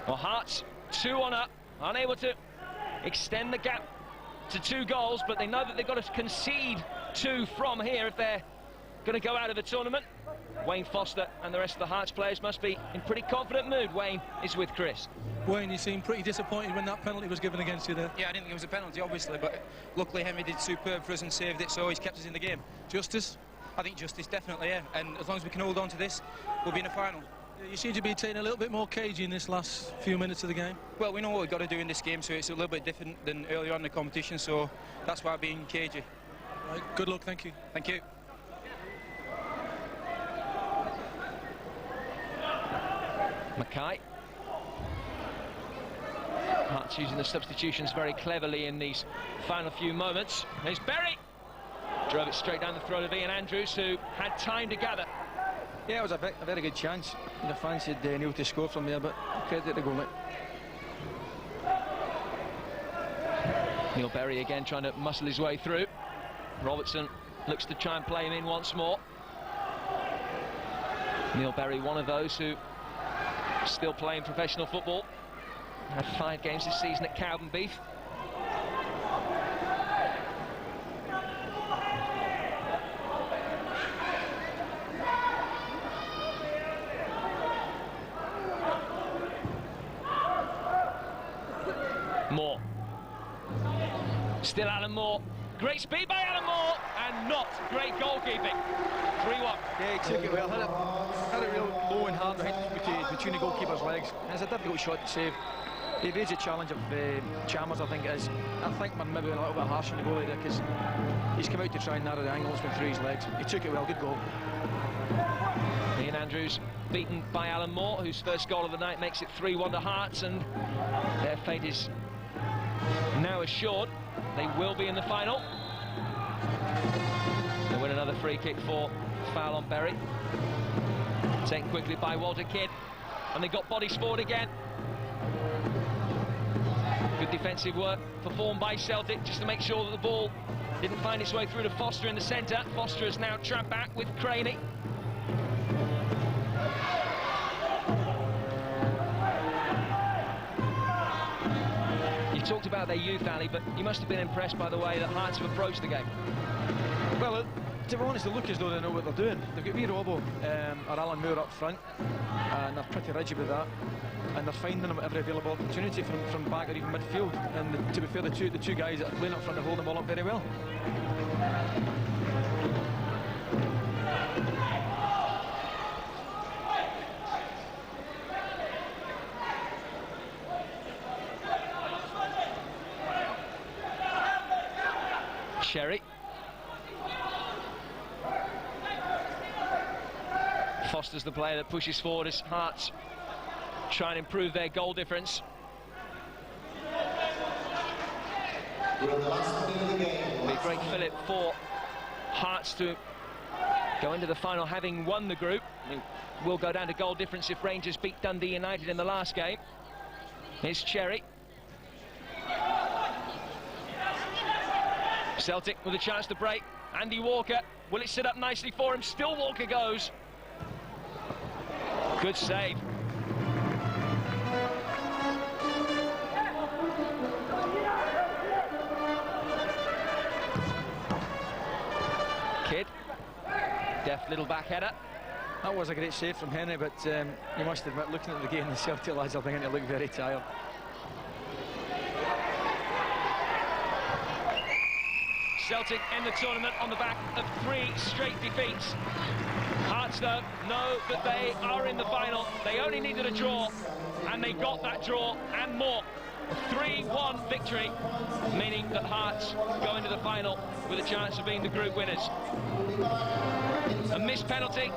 Well, Hearts 2-1 up, unable to extend the gap to 2 goals, but they know that they've got to concede 2 from here if they're going to go out of the tournament. Wayne Foster and the rest of the Hearts players must be in pretty confident mood. Wayne is with Chris. Wayne, you seemed pretty disappointed when that penalty was given against you there. Yeah, I didn't think it was a penalty, obviously, but luckily Henry did superb for us and saved it, so he's kept us in the game. Justice? I think justice, definitely, yeah. And as long as we can hold on to this, we'll be in the final. You seem to be taking a little bit more cagey in this last few minutes of the game. Well, we know what we've got to do in this game, so it's a little bit different than earlier on in the competition, so that's why I'm being cagey. Right, good luck, thank you. Thank you. Mackay. Hearts using the substitutions very cleverly in these final few moments. There's Berry. Drove it straight down the throat of Ian Andrews, who had time to gather. Yeah, it was a very good chance. The fans had Neil to score from there, but credit to goal. Neil Berry again trying to muscle his way through. Robertson looks to try and play him in once more. Neil Berry, one of those who still playing professional football. Had 5 games this season at Cowdenbeath. Moore. Still Alan Moore. Great speed by Alan Moore, and not great goalkeeping. 3-1. Yeah, he took it well. Had a real low and hard hit between the goalkeeper's legs. And it's a difficult shot to save. He evades the challenge of Chalmers, I think it is. I think we're maybe a little bit harsh on the goalie there, because he's come out to try and narrow the angle. It's been through his legs. He took it well, good goal. Ian Andrews beaten by Alan Moore, whose first goal of the night makes it 3-1 to Hearts, and their fate is now assured. They will be in the final. They win another free kick for foul on Berry. Taken quickly by Walter Kidd, and they got bodies forward again. Good Good defensive work performed by Celtic just to make sure that the ball didn't find its way through to Foster in the centre. Foster is now trapped back with Craney. You talked about their youth, Ali, but you must have been impressed by the way that Hearts have approached the game. Well, to be honest, they look as though they know what they're doing. They've got wee Robbo or Alan Moore up front, and they're pretty rigid with that. And they're finding them every available opportunity from back or even midfield. And to be fair, the two guys that are playing up front are holding the ball up very well. Sherry. Foster's the player that pushes forward as Hearts try and improve their goal difference. It'll be a great fillip for Hearts to go into the final having won the group. It will go down to goal difference if Rangers beat Dundee United in the last game. Here's Cherry. Celtic with a chance to break. Andy Walker, will it sit up nicely for him? Still Walker goes. Good save. Kidd, deft little back header. That was a great save from Henry, but you must admit, looking at the game, the Celtic lads are beginning to look very tired. Celtic end the tournament on the back of 3 straight defeats. Hearts, though, know that they are in the final. They only needed a draw, and they got that draw and more. A 3-1 victory, meaning that Hearts go into the final with a chance of being the group winners. A missed penalty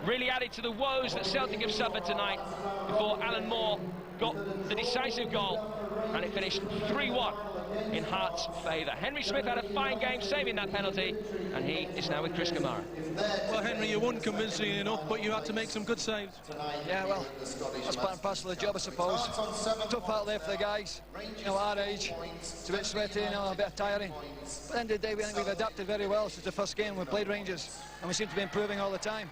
really added to the woes that Celtic have suffered tonight before Alan Moore got the decisive goal, and it finished 3-1 in Hearts' favour. Henry Smith had a fine game saving that penalty, and he is now with Chris Kamara. Well, Henry, you weren't convincing enough, but you had to make some good saves. Yeah, well, that's part and parcel of the job, I suppose. Tough out there for the guys, you know, our age. It's a bit sweaty, you know, a bit tiring. But at the end of the day, I think we've adapted very well since the first game we played Rangers, and we seem to be improving all the time.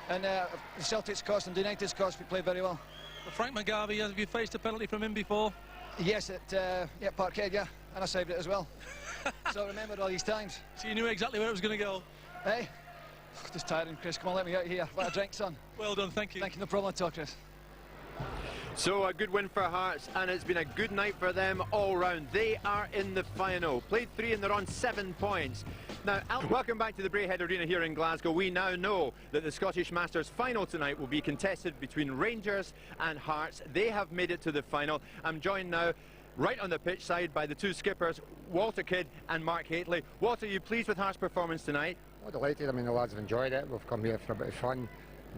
And the Celtic's cost and the United's cost, we played very well. Well, Frank McGarvey, have you faced a penalty from him before? Yes, at Parkhead, yeah, and I saved it as well. So I remembered all these times. So you knew exactly where it was going to go? Hey, just tiring, Chris. Come on, let me out here. Let a drink, son. Well done, thank you. Thank you, no problem at all, Chris. So a good win for Hearts, and it's been a good night for them all round. They are in the final. Played 3 and they're on 7 points. Now, welcome back to the Braehead Arena here in Glasgow. We now know that the Scottish Masters final tonight will be contested between Rangers and Hearts. They have made it to the final. I'm joined now right on the pitch side by the 2 skippers, Walter Kidd and Mark Hateley. Walter, are you pleased with Hearts' performance tonight? Well, delighted. I mean, the lads have enjoyed it. We've come here for a bit of fun.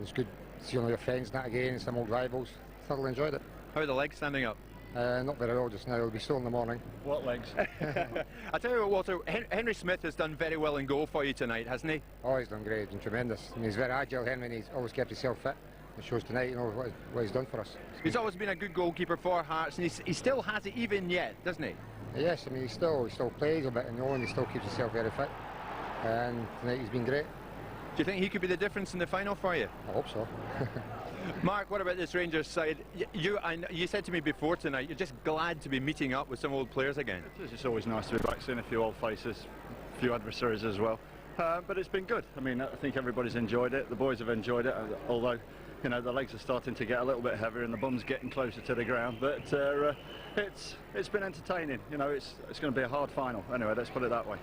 It's good seeing all your friends and that again, some old rivals. Thoroughly enjoyed it. How are the legs standing up? Not very well just now. It'll be sore in the morning. What legs? I tell you what, Walter, Henry Smith has done very well in goal for you tonight, hasn't he? Oh, he's done great. He's been tremendous. I mean, he's very agile, Henry, and he's always kept himself fit. It shows tonight, you know, what he's done for us. He's always been a good goalkeeper for Hearts, and he still has it even yet, doesn't he? Yes, I mean, he still plays a bit, you know, and he still keeps himself very fit. And tonight he's been great. Do you think he could be the difference in the final for you? I hope so. Mark, what about this Rangers side? You said to me before tonight, you're just glad to be meeting up with some old players again. It's always nice to be back, seeing a few old faces, a few adversaries as well. But it's been good. I mean, I think everybody's enjoyed it. The boys have enjoyed it, although, you know, the legs are starting to get a little bit heavier and the bum's getting closer to the ground. But it's been entertaining. You know, it's going to be a hard final. Anyway, let's put it that way.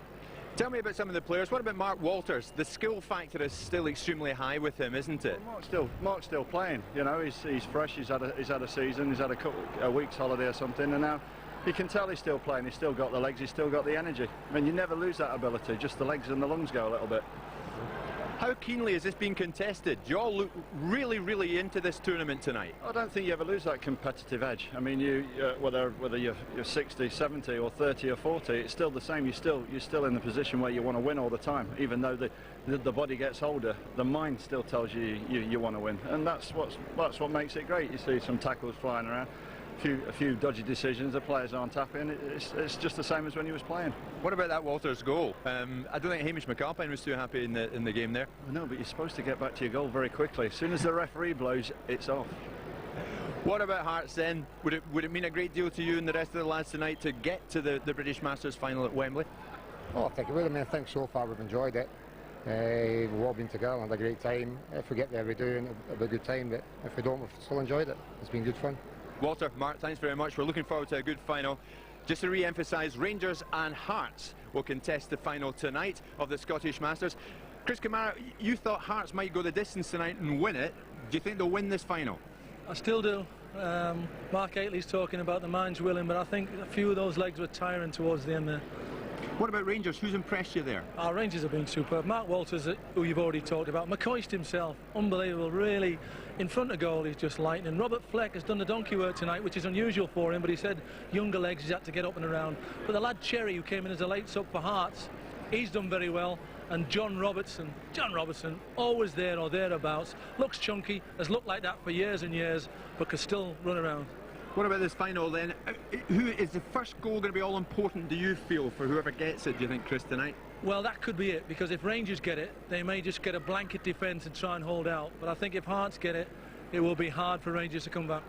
Tell me about some of the players. What about Mark Walters? The skill factor is still extremely high with him, isn't it? Well, Mark's still playing. You know, he's fresh. He's had a season. He's had a week's holiday or something, and now you can tell he's still playing. He's still got the legs. He's still got the energy. I mean, you never lose that ability. Just the legs and the lungs go a little bit. How keenly is this being contested? Do you all look really, really into this tournament tonight? I don't think you ever lose that competitive edge. I mean, whether you're 60, 70 or 30 or 40, it's still the same. You're still in the position where you want to win all the time. Even though the body gets older, the mind still tells you you want to win, and that's what makes it great. You see some tackles flying around. a few dodgy decisions. The players aren't happy, and it's just the same as when he was playing. What about that Walters goal? I don't think Hamish McAlpine was too happy in the game there. No, but you're supposed to get back to your goal very quickly. As soon as the referee blows, it's off. What about Hearts then? Would it mean a great deal to you and the rest of the lads tonight to get to the British Masters final at Wembley? Oh, I think it would. I mean, I think so far we've enjoyed it. We've all been together and had a great time. If we get there, we do, and it'll be a good time. But if we don't, we've still enjoyed it. It's been good fun. Walter, Mark, thanks very much. We're looking forward to a good final. Just to re-emphasise, Rangers and Hearts will contest the final tonight of the Scottish Masters. Chris Kamara, you thought Hearts might go the distance tonight and win it. Do you think they'll win this final? I still do. Mark Aitley's talking about the mind's willing, but I think a few of those legs were tiring towards the end there. What about Rangers? Who's impressed you there? Our Rangers have been superb. Mark Walters, who you've already talked about. McCoist himself, unbelievable, really. In front of goal, he's just lightning. Robert Fleck has done the donkey work tonight, which is unusual for him, but he said younger legs, he's had to get up and around. But the lad Cherry, who came in as a late sub for Hearts, he's done very well. And John Robertson, always there or thereabouts, looks chunky, has looked like that for years and years, but can still run around. What about this final then? Who is the first goal going to be all important, do you feel, for whoever gets it, do you think, Chris, tonight? Well, that could be it, because if Rangers get it, they may just get a blanket defence and try and hold out. But I think if Hearts get it, it will be hard for Rangers to come back.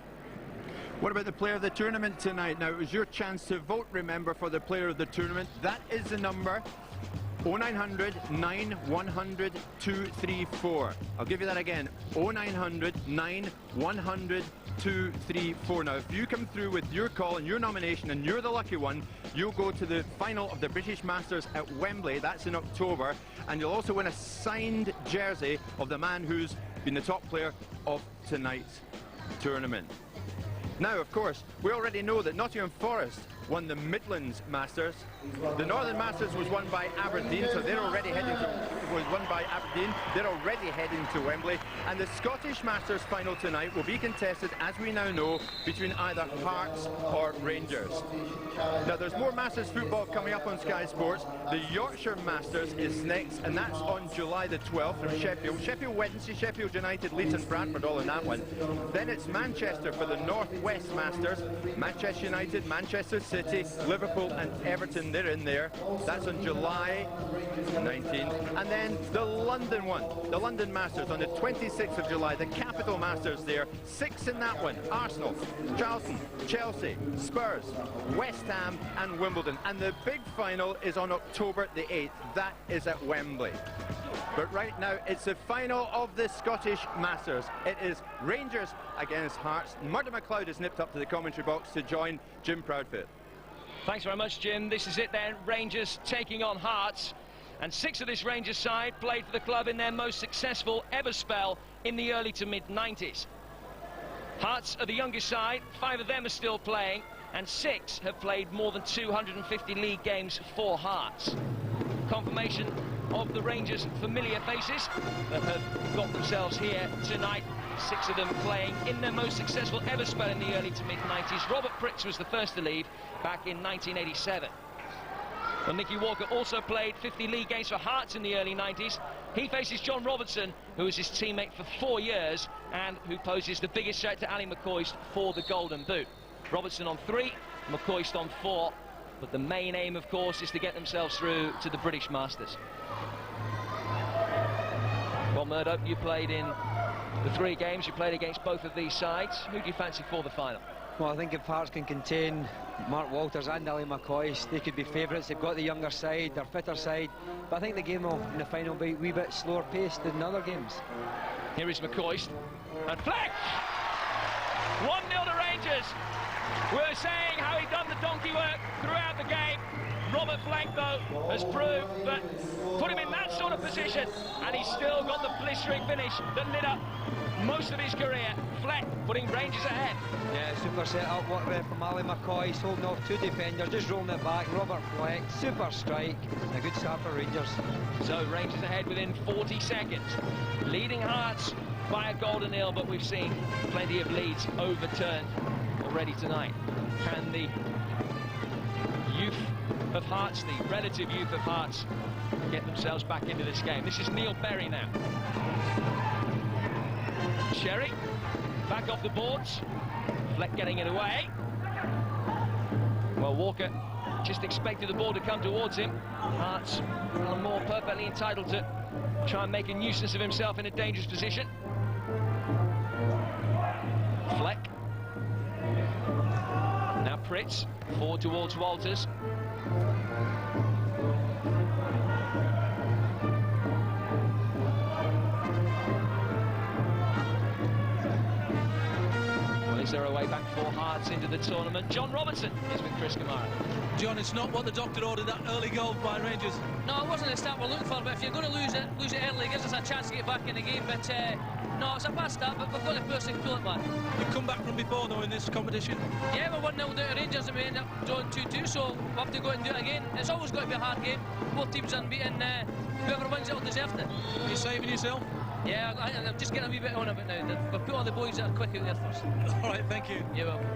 What about the player of the tournament tonight? Now, it was your chance to vote, remember, for the player of the tournament. That is the number. 0900 9100 234. I'll give you that again. 0900 9100 234. Now, if you come through with your call and your nomination and you're the lucky one, you'll go to the final of the British Masters at Wembley. That's in October. And you'll also win a signed jersey of the man who's been the top player of tonight's tournament. Now, of course, we already know that Nottingham Forest won the Midlands Masters. The Northern Masters was won by Aberdeen, so they're already heading to They're already heading to Wembley, and the Scottish Masters final tonight will be contested, as we now know, between either Hearts or Rangers. Now, there's more Masters football coming up on Sky Sports. The Yorkshire Masters is next, and that's on July the 12th from Sheffield. Sheffield Wednesday, Sheffield United, Leeds and Bradford all in that one. Then it's Manchester for the North West Masters. Manchester United, Manchester City, Liverpool and Everton, they're in there. That's on July 19th. And then the London one, the London Masters on the 26th of July, the Capital Masters there. 6 in that one: Arsenal, Charlton, Chelsea, Spurs, West Ham and Wimbledon. And the big final is on October the 8th. That is at Wembley. But right now, it's the final of the Scottish Masters. It is Rangers against Hearts. Murdo MacLeod has nipped up to the commentary box to join Jim Proudfoot. Thanks very much, Jim. This is it then. Rangers taking on Hearts. And 6 of this Rangers side played for the club in their most successful ever spell in the early to mid-90s. Hearts are the youngest side. 5 of them are still playing. And 6 have played more than 250 league games for Hearts. Confirmation of the Rangers' familiar faces that have got themselves here tonight. 6 of them playing in their most successful ever spell in the early to mid-90s. Robert Pricks was the first to leave back in 1987. Well, Nicky Walker also played 50 league games for Hearts in the early 90s. He faces John Robertson, who was his teammate for 4 years and who poses the biggest threat to Ally McCoist for the Golden Boot. Robertson on 3, McCoist on 4. But the main aim, of course, is to get themselves through to the British Masters. Well, Murdo, you played in the 3 games. You played against both of these sides. Who do you fancy for the final? Well, I think if Hearts can contain Mark Walters and Ally McCoist, they could be favourites. They've got the younger side, their fitter side. But I think the game will, in the final, be a wee bit slower paced than other games. Here is McCoist. And Fleck! 1-0 to Rangers. We were saying how he'd done the donkey work throughout the game. Robert Fleck, though, has proved that put him in that sort of position, and he's still got the blistering finish that lit up most of his career. Fleck putting Rangers ahead. Yeah, super set-up work there from Ally McCoist, holding off 2 defenders, just rolling it back. Robert Fleck, super strike, and a good start for Rangers. So Rangers ahead within 40 seconds. Leading Hearts by a goal to 0, but we've seen plenty of leads overturned already tonight. Can the youth of Hearts, the relative youth of Hearts, get themselves back into this game? This is Neil Berry now. Sherry back off the boards. Fleck getting it away. Well, Walker just expected the ball to come towards him. Hearts are more perfectly entitled to try and make a nuisance of himself in a dangerous position. Fleck. Now Pritz, forward towards Walters. Well, is there a way back for Hearts into the tournament? John Robertson is with Chris Kamara. John, it's not what the doctor ordered, that early goal by Rangers. No, it wasn't the start we're looking for, but if you're going to lose it early, it gives us a chance to get back in the game. But no, it's a bad start, but we've got to push and pull it back. You've come back from before, though, in this competition. Yeah, we're 1-0 down to Rangers and we end up drawing 2-2, so we'll have to go and do it again. It's always got to be a hard game. Both teams are unbeaten. Whoever wins it will deserve it. Are you saving yourself? Yeah, I'm just getting a wee bit on a bit now. We've put all the boys that are quick out there first. All right, thank you. You're welcome.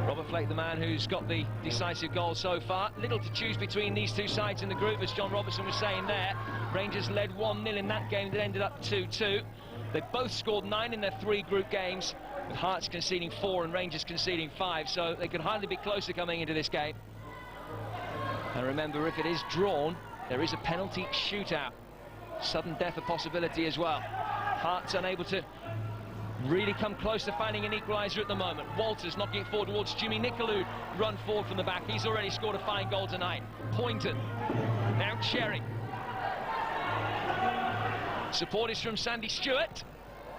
Robert Fleck, the man who's got the decisive goal so far. Little to choose between these two sides in the group, as John Robertson was saying there. Rangers led 1-0 in that game that ended up 2-2. They both scored 9 in their 3 group games, with Hearts conceding 4 and Rangers conceding 5, so they could hardly be closer coming into this game. And remember, if it is drawn, there is a penalty shootout. Sudden death a possibility as well. Hearts unable to really come close to finding an equaliser at the moment. Walters knocking it forward towards Jimmy Nicolou, run forward from the back. He's already scored a fine goal tonight. Poynton, now Cherry. Support is from Sandy Stewart.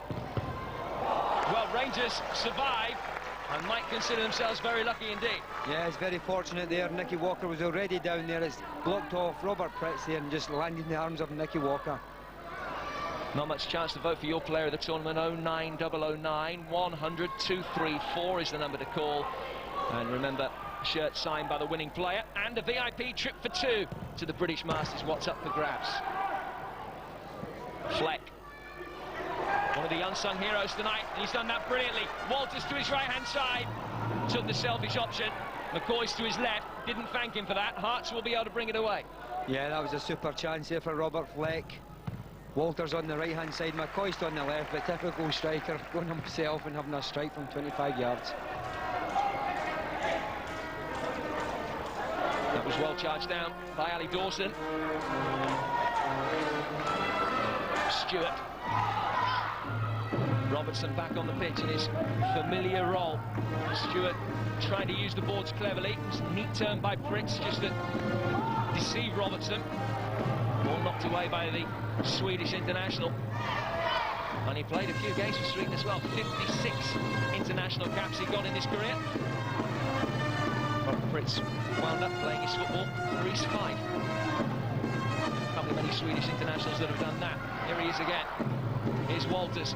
Well, Rangers survive and might consider themselves very lucky indeed. Yeah, it's very fortunate there. Nicky Walker was already down there. It's blocked off Robert Pritz there and just landed in the arms of Nicky Walker. Not much chance to vote for your player of the tournament. 09009 100 234 is the number to call. And remember, shirt signed by the winning player and a VIP trip for 2 to the British Masters. What's up for grabs? Fleck, one of the unsung heroes tonight. He's done that brilliantly. Walters to his right-hand side, took the selfish option. McCoy's to his left, didn't thank him for that. Hearts will be able to bring it away. Yeah, that was a super chance there for Robert Fleck. Walters on the right-hand side, McCoy's on the left, but typical striker, going himself and having a strike from 25 yards. That was well charged down by Ali Dawson. Stewart. Robertson back on the pitch in his familiar role. Stewart trying to use the boards cleverly. It was a neat turn by Pritz just to deceive Robertson. Ball knocked away by the Swedish international. And he played a few games for Sweden as well. 56 international caps he got in his career. Robert Pritz wound up playing his football for East 5. Not many Swedish internationals that have done that. Here he is again. Here's Walters.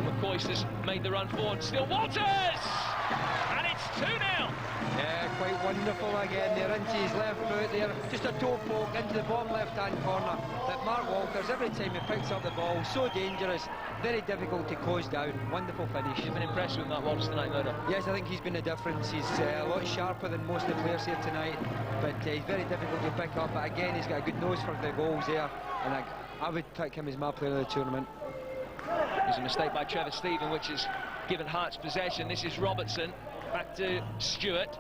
McCoist has made the run forward. Still Walters! And it's 2-0. Yeah, quite wonderful again there into his left foot there. Just a toe poke into the bottom left-hand corner. But Mark Walters, every time he picks up the ball, so dangerous, very difficult to close down. Wonderful finish. You've been impressed with Mark Walters tonight, Murdo? Yes, I think he's been a difference. He's a lot sharper than most of the players here tonight, but he's very difficult to pick up. But again, he's got a good nose for the goals there, and I would pick him as my player of the tournament. There's a mistake by Trevor Stephen, which has given Hearts possession. This is Robertson, back to Stewart.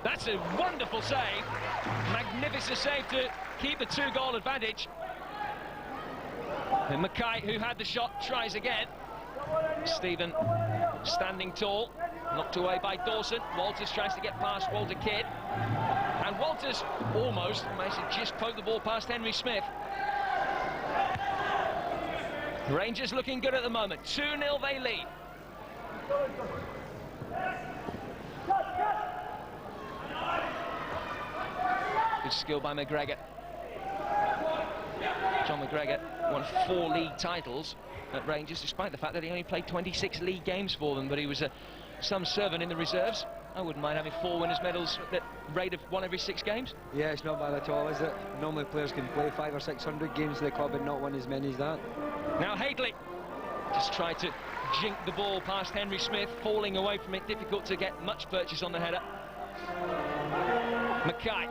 That's a wonderful save. Magnificent save to keep the 2-goal advantage. And Mackay, who had the shot, tries again. Stephen standing tall, knocked away by Dawson. Walters tries to get past Walter Kidd. And Walters almost managed to just poke the ball past Henry Smith. Rangers looking good at the moment. 2-0 they lead. Good skill by McGregor. John McGregor won 4 league titles at Rangers, despite the fact that he only played 26 league games for them, but he was some servant in the reserves. I wouldn't mind having 4 winners' medals at the rate of 1 every 6 games. Yeah, it's not bad at all, is it? Normally players can play 500 or 600 games in the club and not win as many as that. Now Hadley just tried to jink the ball past Henry Smith, falling away from it, difficult to get much purchase on the header. Mackay.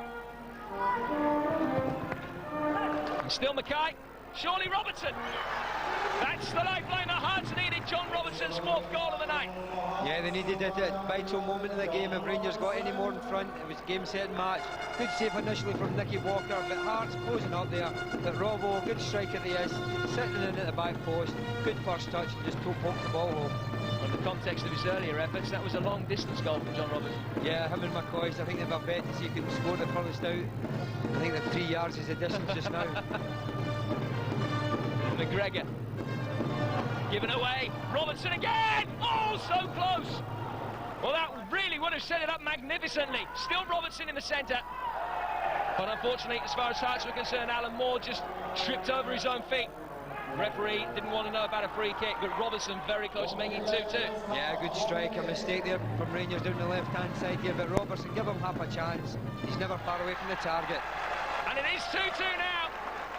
And still Mackay, surely Robertson. That's the lifeline the Hearts needed. John Robertson's 4th goal of the night. Yeah, they needed it at a vital moment in the game. If Rangers got any more in front, it was game, set and match. Good save initially from Nicky Walker, but Hearts closing up there. But Robbo, good striker he is, sitting in at the back post. Good first touch, just poked the ball home. In the context of his earlier efforts, that was a long distance goal from John Robertson. Yeah, him and McCoist, I think they've a bet to see who can score the furthest out. I think that 3 yards is the distance just now. McGregor given away. Robertson again! Oh, so close! Well, that really would have set it up magnificently. Still Robertson in the centre. But unfortunately, as far as Hearts were concerned, Alan Moore just tripped over his own feet. The referee didn't want to know about a free kick, but Robertson very close to making 2-2. Yeah, good strike. A mistake there from Rangers down the left-hand side here, but Robertson, give him half a chance. He's never far away from the target. And it is 2-2 now.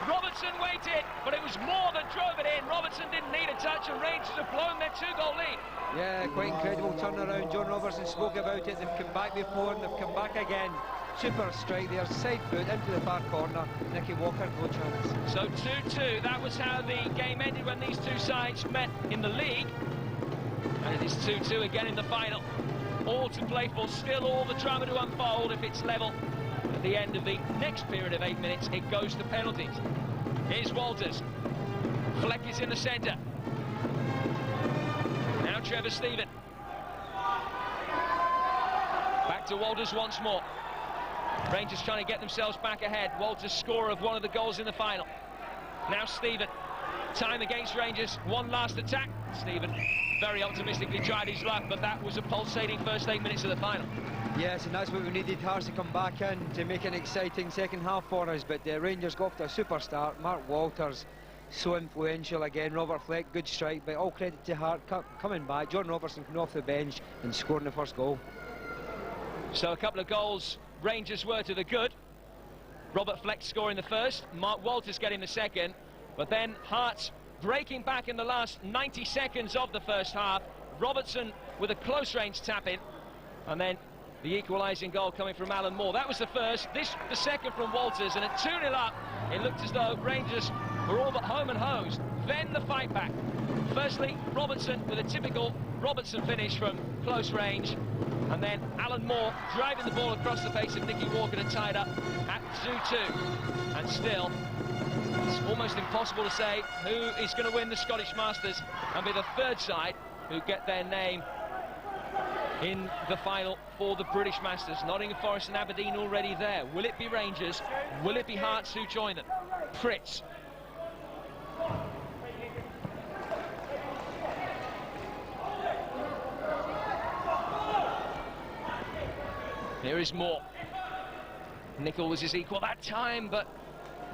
Robertson waited, but it was Moore that drove it in. Robertson didn't need a touch, and Rangers have blown their 2-goal lead. Yeah, quite incredible turnaround. John Robertson spoke about it. They've come back before and they've come back again. Super strike there, side foot into the far corner. Nicky Walker, no chance. So 2-2, that was how the game ended when these two sides met in the league. And it is 2-2 again in the final. All to play for, still all the drama to unfold if it's level. At the end of the next period of 8 minutes, it goes to penalties. Here's Walters. Fleck is in the centre. Now Trevor Steven. Back to Walters once more. Rangers trying to get themselves back ahead. Walters, scorer of one of the goals in the final. Now Steven. Time against Rangers. One last attack. Steven very optimistically tried his luck, but that was a pulsating first 8 minutes of the final. Yes, and that's what we needed. Hearts to come back in to make an exciting second half for us, but the Rangers got off to a super start. Mark Walters, so influential again. Robert Fleck, good strike, but all credit to Hart coming back. John Robertson coming off the bench and scoring the first goal. So a couple of goals Rangers were to the good. Robert Fleck scoring the first, Mark Walters getting the second, but then Hearts breaking back in the last 90 seconds of the first half. Robertson with a close range tap in, and then the equalising goal coming from Alan Moore. That was the first, this the second from Walters, and at 2-0 up, it looked as though Rangers were all but home and hosed. Then the fight back. Firstly, Robertson with a typical Robertson finish from close range, and then Alan Moore driving the ball across the face of Nicky Walker to tie it up at 2-2. And still, it's almost impossible to say who is going to win the Scottish Masters and be the third side who get their name in the final for the British Masters. Nottingham Forest and Aberdeen already there. Will it be Rangers? Will it be Hearts who join them? Pritz. Here is Moore. Nicol was his equal that time, but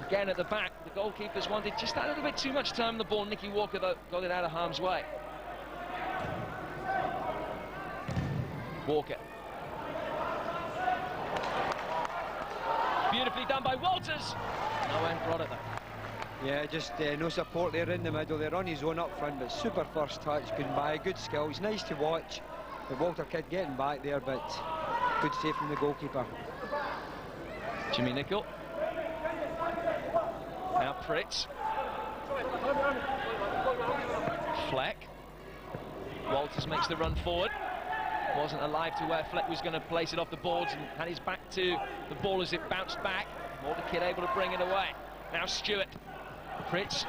again at the back, the goalkeepers wanted just that little bit too much time on the ball. Nicky Walker, though, got it out of harm's way. Walker. Beautifully done by Walters. No end product though. Yeah, just no support there in the middle. They're on his own up front, but super first touch, good by, good skills, nice to watch. The Walter kid getting back there, but good save from the goalkeeper. Jimmy Nicol. Now Pritz. Fleck. Walters makes the run forward. Wasn't alive to where Fleck was going to place it off the boards, and had his back to the ball as it bounced back. More the kid able to bring it away. Now Stewart. Pritz,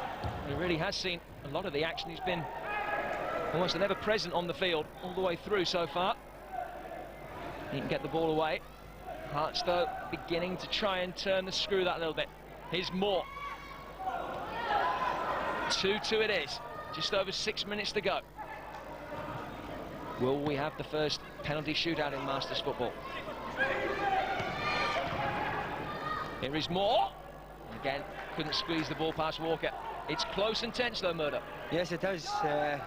he really has seen a lot of the action. He's been almost an ever-present on the field all the way through so far. He can get the ball away. Hearts, though, beginning to try and turn the screw that little bit. Here's Moore. 2-2 it is. Just over 6 minutes to go. Will we have the first penalty shootout in Masters football? Here is Moore. Again, couldn't squeeze the ball past Walker. It's close and tense though, Murdoch. Yes, it is.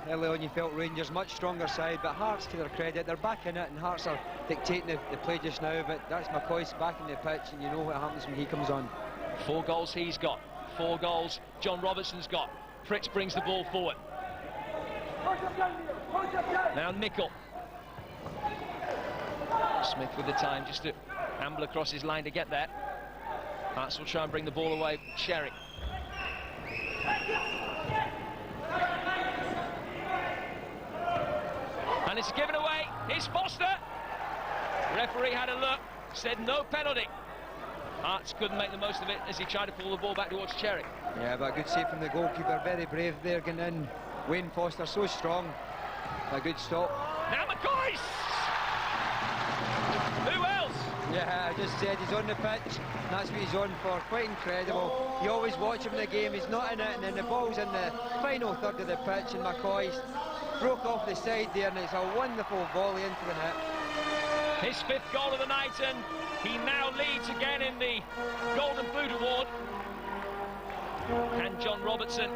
Early on you felt Rangers much stronger side, but Hearts, to their credit, they're back in it, and Hearts are dictating the play just now, but that's McCoy's back in the pitch, and you know what happens when he comes on. 4 goals he's got. 4 goals John Robertson's got. Pritz brings the ball forward. Now Nicol. Smith with the time just to amble across his line to get there. Hearts will try and bring the ball away. Sherry. And it's given away. Here's Foster. Referee had a look, said no penalty. Hearts couldn't make the most of it as he tried to pull the ball back towards Cherry. Yeah, but a good save from the goalkeeper. Very brave there, getting in. Wayne Foster, so strong. A good stop. Now McCoist! Who else? Yeah, I just said he's on the pitch. That's what he's on for. Quite incredible. You always watch him in the game. He's not in it, and then the ball's in the final third of the pitch, and McCoist broke off the side there, and it's a wonderful volley into the net. His 5th goal of the night, and he now leads again in the Golden Boot Award. Can John Robertson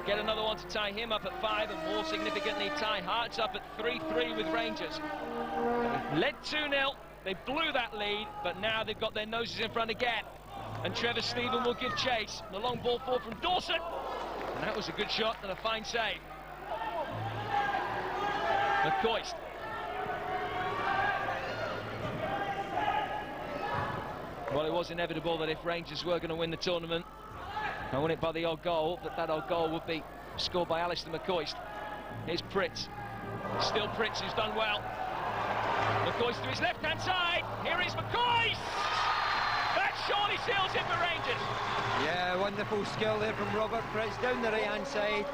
get another one to tie him up at 5, and more significantly tie Hearts up at 3-3 with Rangers? Led 2-0, they blew that lead, but now they've got their noses in front again. And Trevor Stephen will give chase. The long ball forward from Dawson, and that was a good shot and a fine save. McCoist. Well, it was inevitable that if Rangers were going to win the tournament, and win it by the odd goal, that odd goal would be scored by Alistair McCoist. Here's Pritz. Still Pritz, who's done well. McCoist to his left-hand side. Here is McCoist! That surely seals it for Rangers. Yeah, wonderful skill there from Robert Pritz down the right-hand side.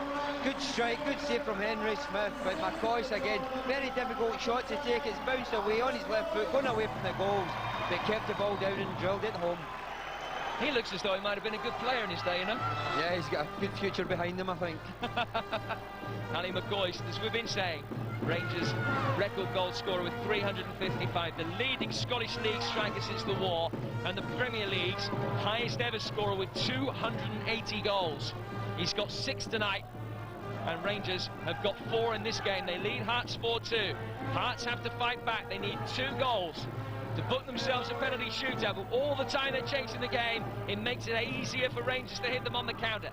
Good strike, good save from Henry Smith, but McCoist again, very difficult shot to take. It's bounced away on his left foot, going away from the goals, but kept the ball down and drilled it home. He looks as though he might have been a good player in his day, you know? Yeah, he's got a good future behind him, I think. Ali McCoist, as we've been saying, Rangers record goal scorer with 355, the leading Scottish League striker since the war, and the Premier League's highest ever scorer with 280 goals. He's got 6 tonight, and Rangers have got 4 in this game. They lead Hearts 4-2. Hearts have to fight back. They need 2 goals to book themselves a penalty shootout, but all the time they're chasing the game, it makes it easier for Rangers to hit them on the counter.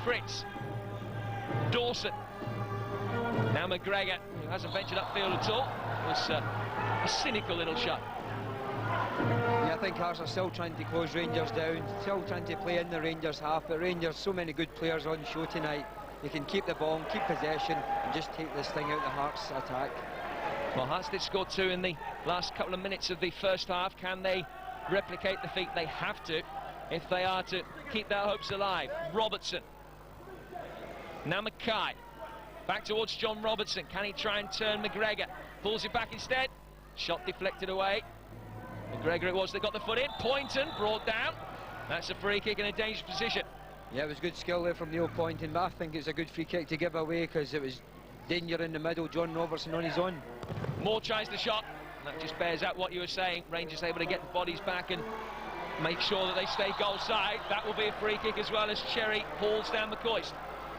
Fritz, Dawson, now McGregor, who hasn't ventured upfield at all. It was a cynical little shot. Yeah, I think Hearts are still trying to close Rangers down, still trying to play in the Rangers half, but Rangers, so many good players on show tonight. They can keep the ball, keep possession, and just take this thing out of the Hearts attack. Well, Hearts did score 2 in the last couple of minutes of the first half. Can they replicate the feat? They have to, if they are to keep their hopes alive. Robertson. Now Mackay. Back towards John Robertson. Can he try and turn McGregor? Pulls it back instead. Shot deflected away. McGregor it was that got the foot in. Poynton brought down. That's a free kick in a dangerous position. Yeah, it was good skill there from Neil Poynton, but I think it's a good free kick to give away because it was danger in the middle. John Robertson on his own. Moore tries the shot. That just bears out what you were saying. Rangers able to get the bodies back and make sure that they stay goal side. That will be a free kick as well as Cherry hauls down McCoist.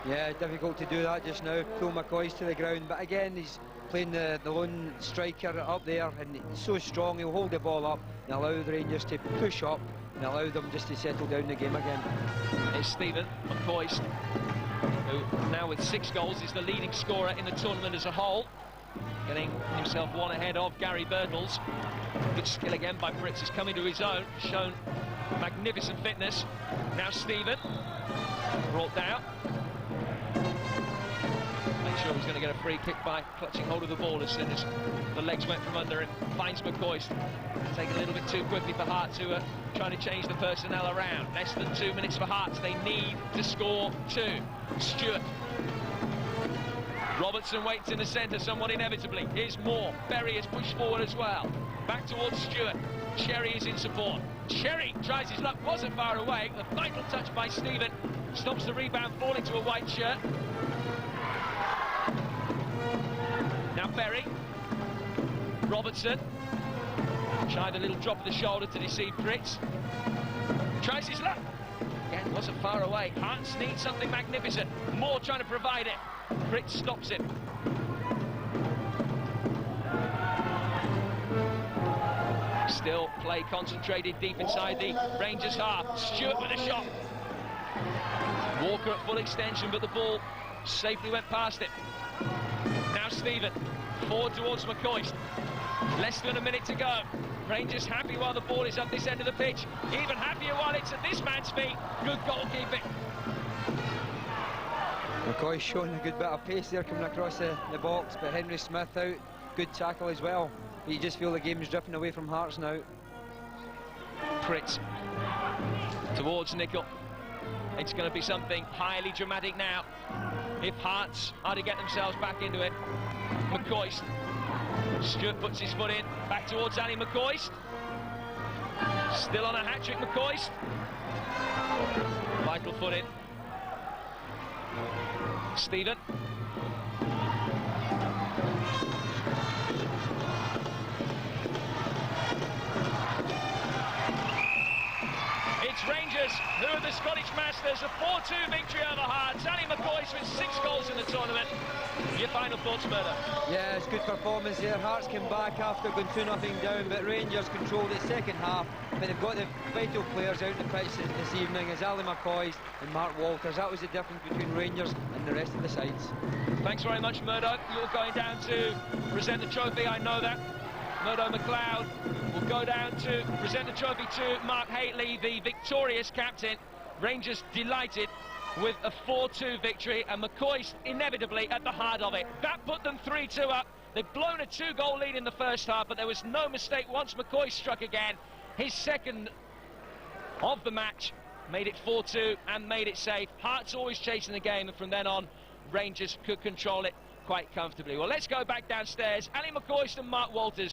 Yeah, difficult to do that just now, pull McCoist to the ground, but again he's playing the lone striker up there, and he's so strong, he'll hold the ball up and allow the Rangers to push up and allow them just to settle down the game again. It's Stephen McCoist, who now with 6 goals is the leading scorer in the tournament as a whole, getting himself 1 ahead of Gary Birtles. Good skill again by Fritz, has come into his own, shown magnificent fitness. Now Stephen, brought down. Make sure he's going to get a free kick by clutching hold of the ball as soon as the legs went from under him. Finds McCoist. Taking a little bit too quickly for Hearts, who are trying to change the personnel around. Less than 2 minutes for Hearts. They need to score 2. Stewart. Robertson waits in the centre somewhat inevitably. Here's Moore. Berry has pushed forward as well. Back towards Stewart. Cherry is in support. Cherry tries his luck, wasn't far away. The vital touch by Stephen stops the rebound falling to a white shirt. Now Berry. Robertson. Tried a little drop of the shoulder to deceive Fritz. Tries his luck. Again, wasn't far away. Hearts need something magnificent. Moore trying to provide it. Fritz stops it. Still play concentrated deep inside the Rangers half. Stewart with a shot. Walker at full extension, but the ball safely went past it. Now Stephen, forward towards McCoist. Less than a minute to go. Rangers happy while the ball is up this end of the pitch. Even happier while it's at this man's feet. Good goalkeeping. McCoy showing a good bit of pace there coming across the box, but Henry Smith out good tackle as well. But you just feel the game's drifting away from Hearts now. Pritz towards Nicol. It's going to be something highly dramatic now if Hearts are to get themselves back into it. McCoist. Stewart puts his foot in, back towards Ali McCoist. Still on a hat-trick, McCoist. Vital foot in. Stephen. It's Rangers who are the Scottish Masters, a 4-2 victory over Hearts. Ali McCoist with 6 goals in the tournament. Your final thoughts, Murdo? Yeah, it's good performance there. Hearts came back after going 2-0 down, but Rangers controlled it second half. But they've got the vital players out in the pitch this evening as Ali McCoist and Mark Walters. That was the difference between Rangers and the rest of the sides. Thanks very much, Murdo. You're going down to present the trophy, I know that. Murdo McLeod will go down to present the trophy to Mark Hateley, the victorious captain. Rangers delighted with a 4-2 victory, and McCoist inevitably at the heart of it. That put them 3-2 up. They've blown a 2-goal lead in the first half, but there was no mistake once McCoist struck again. His second of the match made it 4-2 and made it safe. Hearts always chasing the game, and from then on, Rangers could control it quite comfortably. Well, let's go back downstairs. Ali McCoist and Mark Walters.